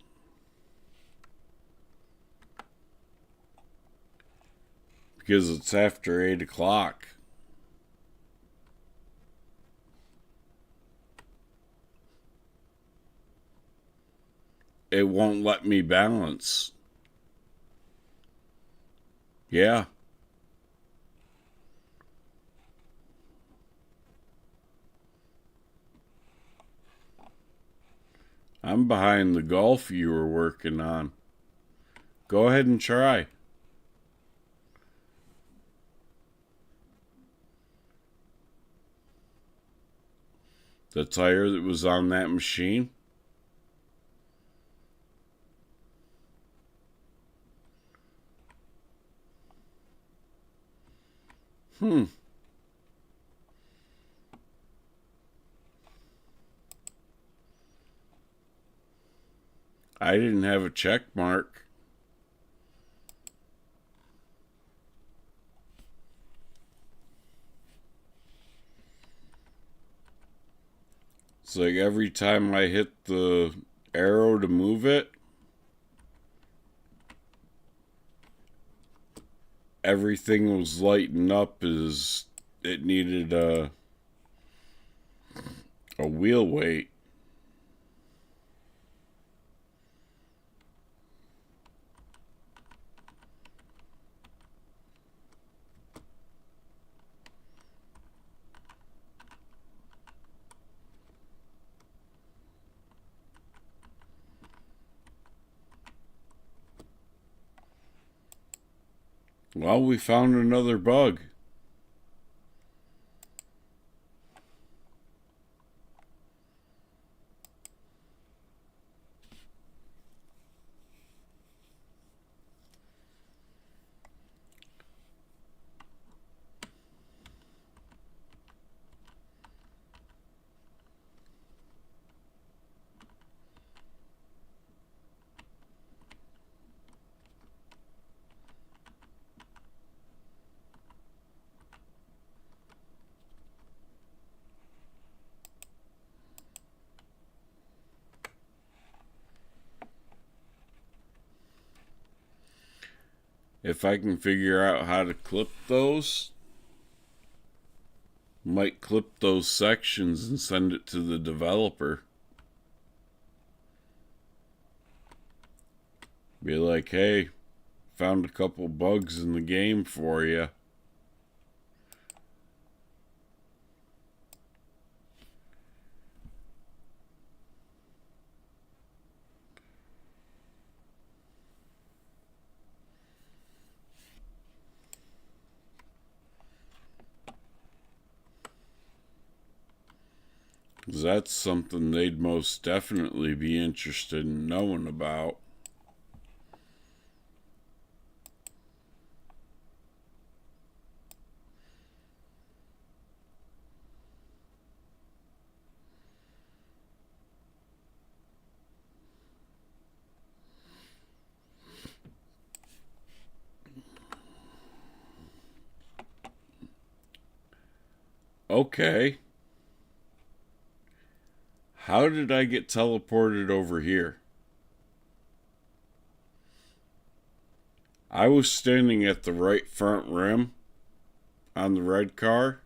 Speaker 1: Because it's after 8 o'clock. It won't let me balance. Yeah. I'm behind the golf you were working on. Go ahead and try. The tire that was on that machine. I didn't have a check mark. It's like every time I hit the arrow to move it, everything was lighting up as it needed a wheel weight. Well, we found another bug. If I can figure out how to clip those, might clip those sections and send it to the developer. Be like, hey, found a couple bugs in the game for you. That's something they'd most definitely be interested in knowing about. Okay. How did I get teleported over here? I was standing at the right front rim on the red car.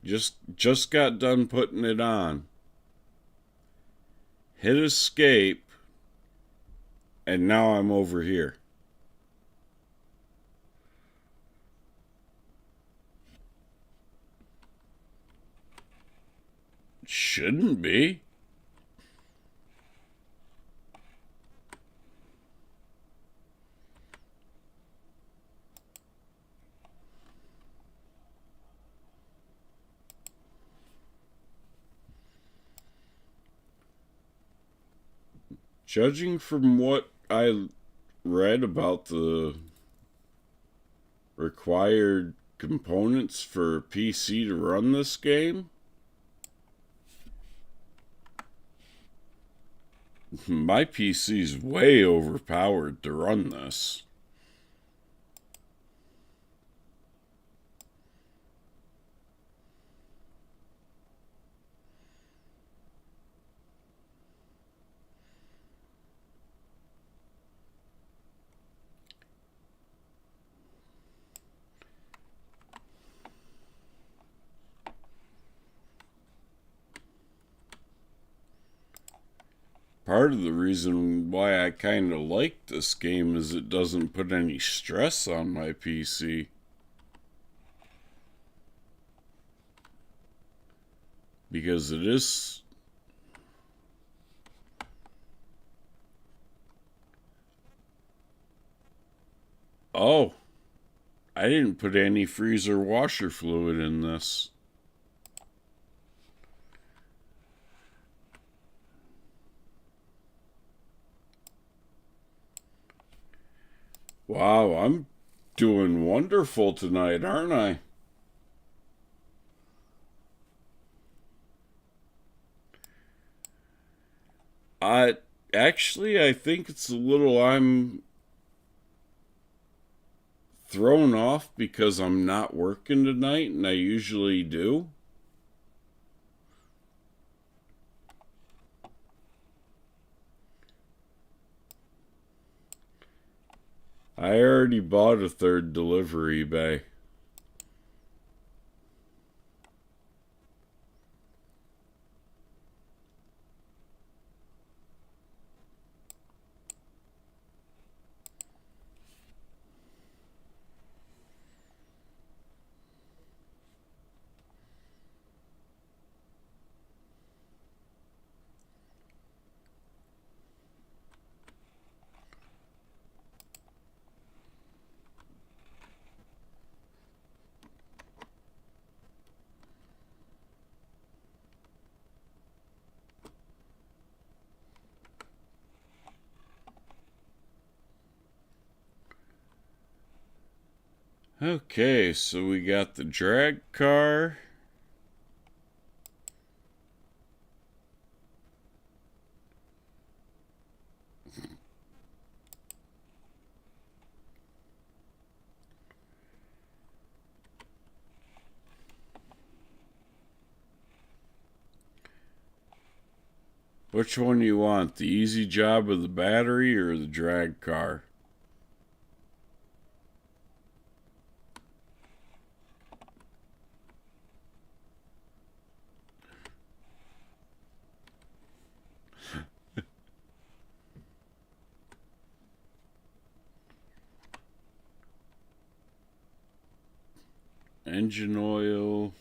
Speaker 1: Just got done putting it on. Hit escape, and now I'm over here. Shouldn't be. Judging from what I read about the required components for a PC to run this game, my PC's way overpowered to run this. Part of the reason why I kind of like this game is it doesn't put any stress on my PC. Because it is... Oh, I didn't put any freezer washer fluid in this. Wow, I'm doing wonderful tonight, aren't I? Actually, I think it's a little I'm thrown off because I'm not working tonight, and I usually do. I already bought a third delivery bay. Okay, so we got the drag car. Which one do you want? The easy job of the battery or the drag car? engine oil,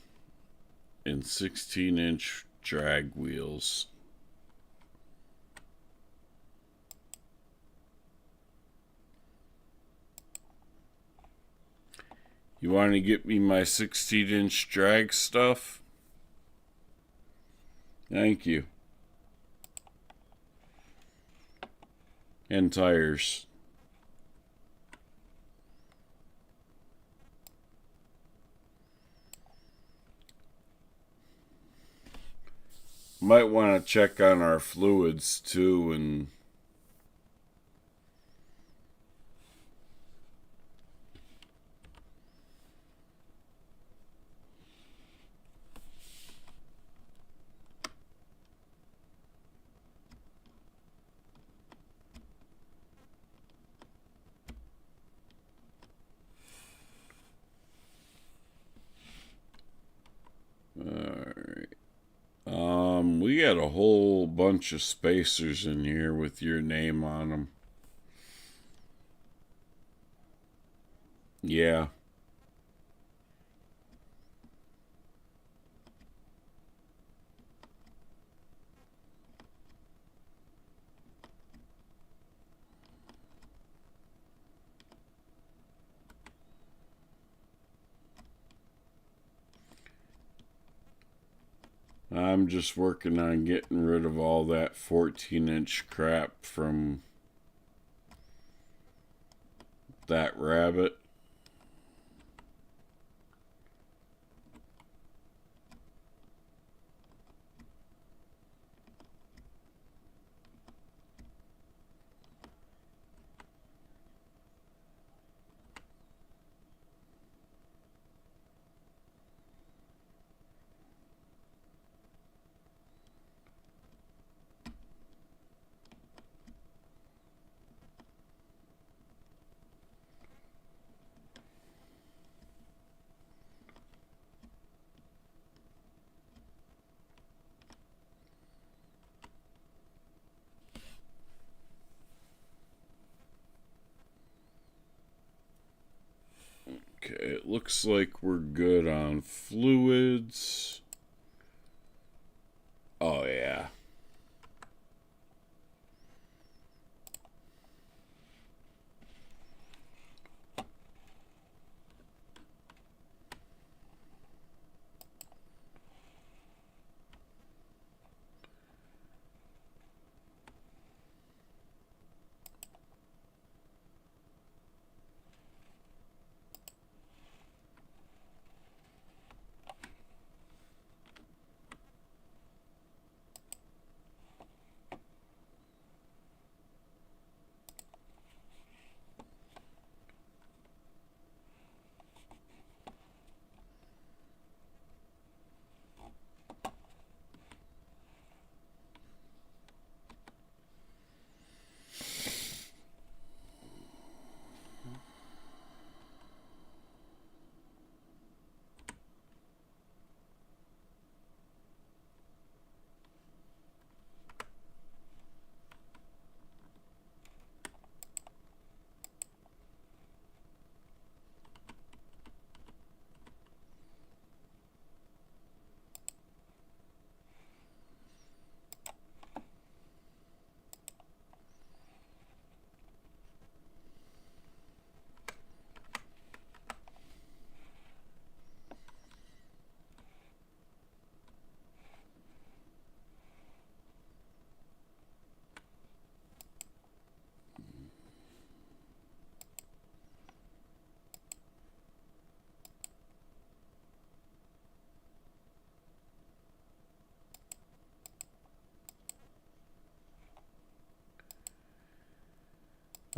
Speaker 1: and 16-inch drag wheels. You want to get me my 16-inch drag stuff? Thank you. And tires. Might want to check on our fluids too, and we got a whole bunch of spacers in here with your name on them. Yeah. I'm just working on getting rid of all that 14-inch crap from that rabbit. Okay, it looks like we're good on fluids. Oh, yeah.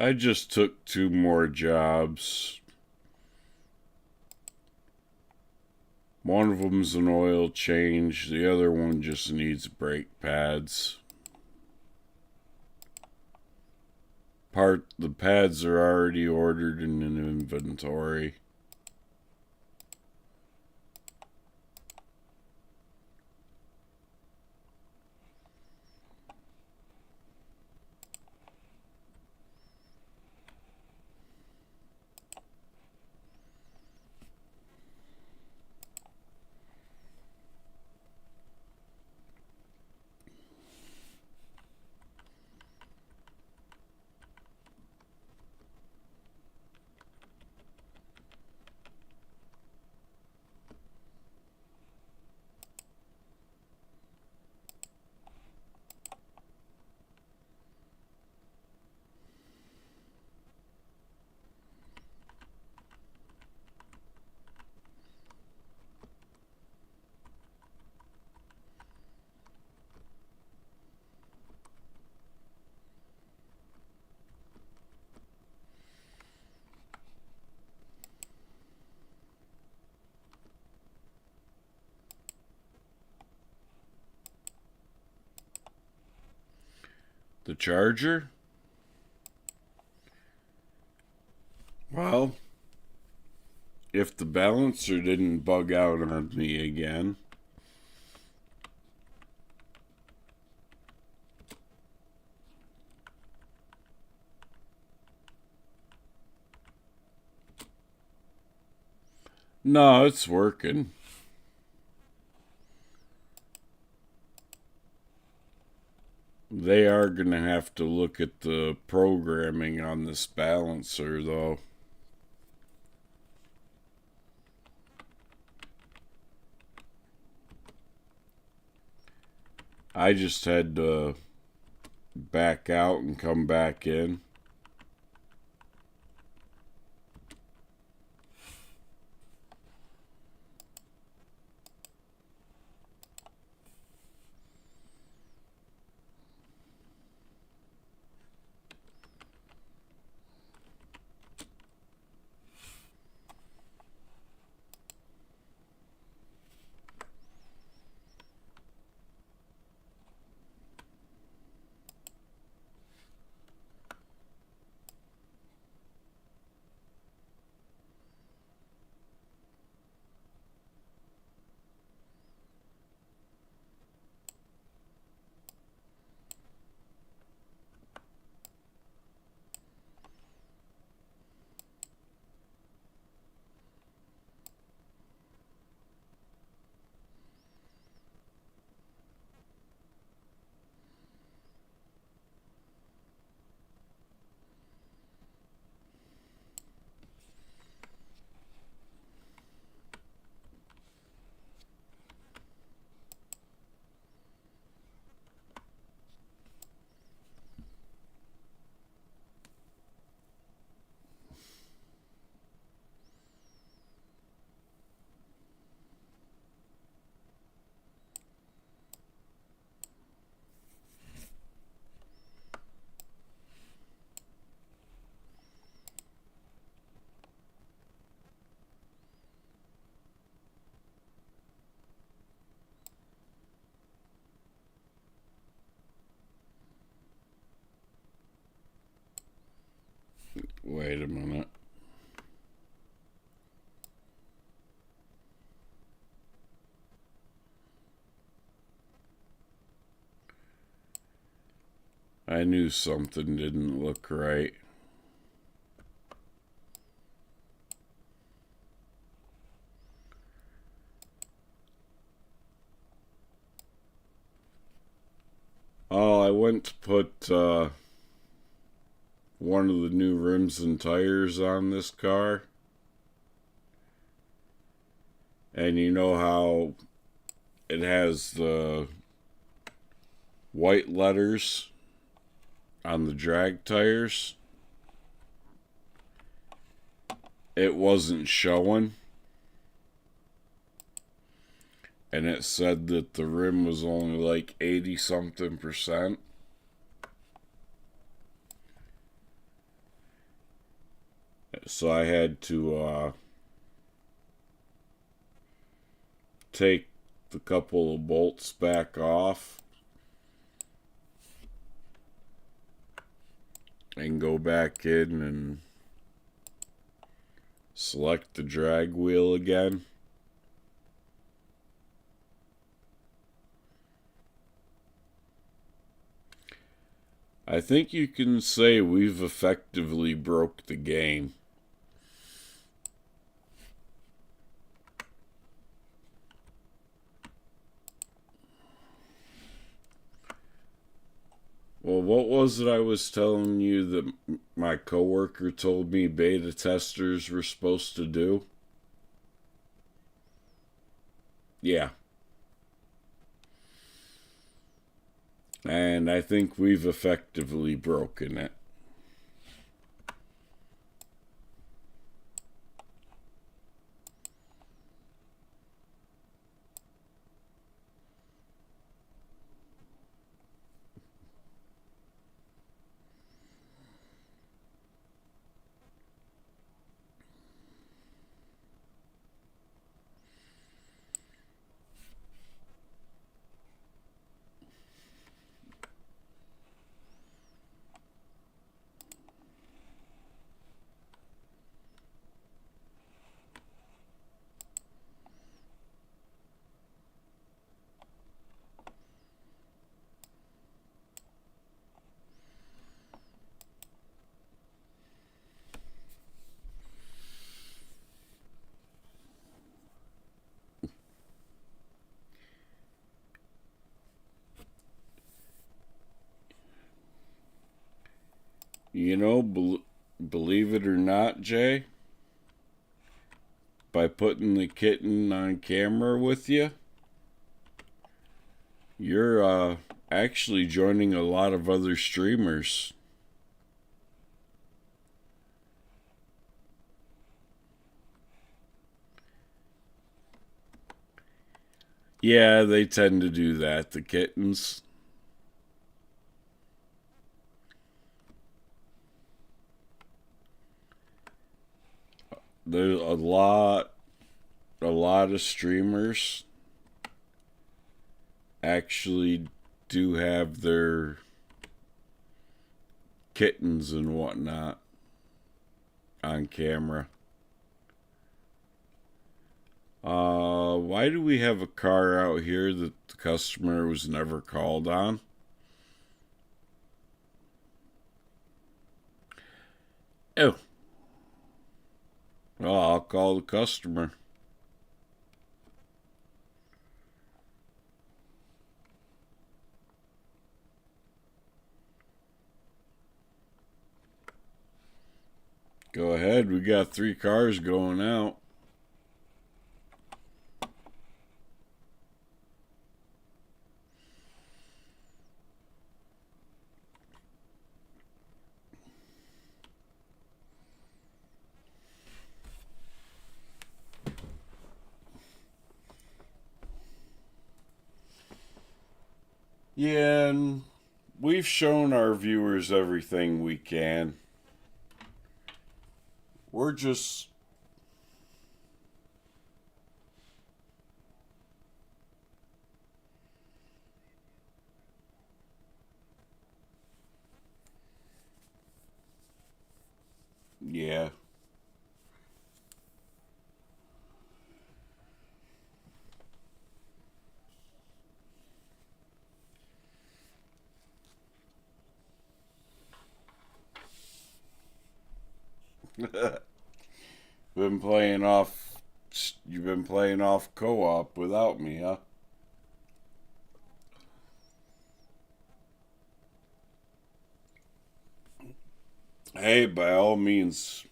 Speaker 1: I just took 2 more jobs. One of them's an oil change. The other one just needs brake pads. The pads are already ordered in an inventory. The charger? Well, if the balancer didn't bug out on me again. No, it's working. They are going to have to look at the programming on this balancer, though. I just had to back out and come back in. Wait a minute. I knew something didn't look right. Oh, I went to put one of the new rims and tires on this car. And you know how it has the white letters on the drag tires? It wasn't showing. And it said that the rim was only like 80 something percent. So I had to take the couple of bolts back off and go back in and select the drag wheel again. I think you can say we've effectively broke the game. Well, what was it I was telling you that my coworker told me beta testers were supposed to do? Yeah. And I think we've effectively broken it. You know, believe it or not, Jay, by putting the kitten on camera with you, you're actually joining a lot of other streamers. Yeah, they tend to do that, the kittens. There's a lot of streamers actually do have their kittens and whatnot on camera. Why do we have a car out here that the customer was never called on? Oh, well, I'll call the customer. Go ahead, we got 3 cars going out. Yeah, and we've shown our viewers everything we can. We're just... Yeah. been playing off... You've been playing off co-op without me, huh? Hey, by all means,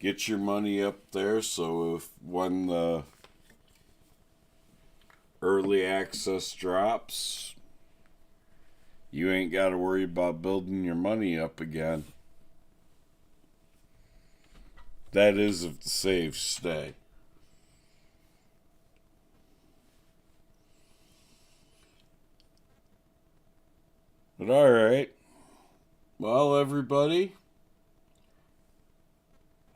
Speaker 1: get your money up there so if when the early access drops, you ain't got to worry about building your money up again. That is if the saves stay. But alright. Well, everybody,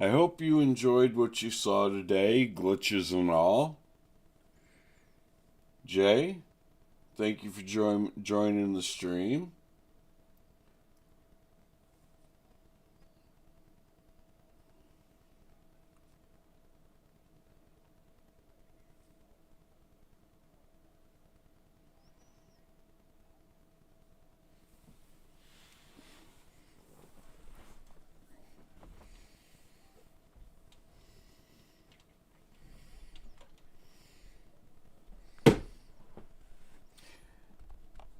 Speaker 1: I hope you enjoyed what you saw today, glitches and all. Jay, thank you for joining the stream.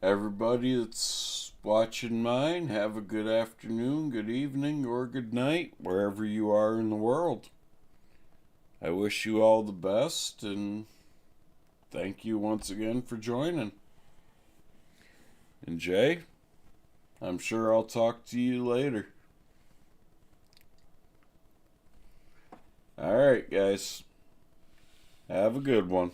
Speaker 1: Everybody that's watching mine, have a good afternoon, good evening, or good night, wherever you are in the world. I wish you all the best, and thank you once again for joining. And Jay, I'm sure I'll talk to you later. Alright, guys. Have a good one.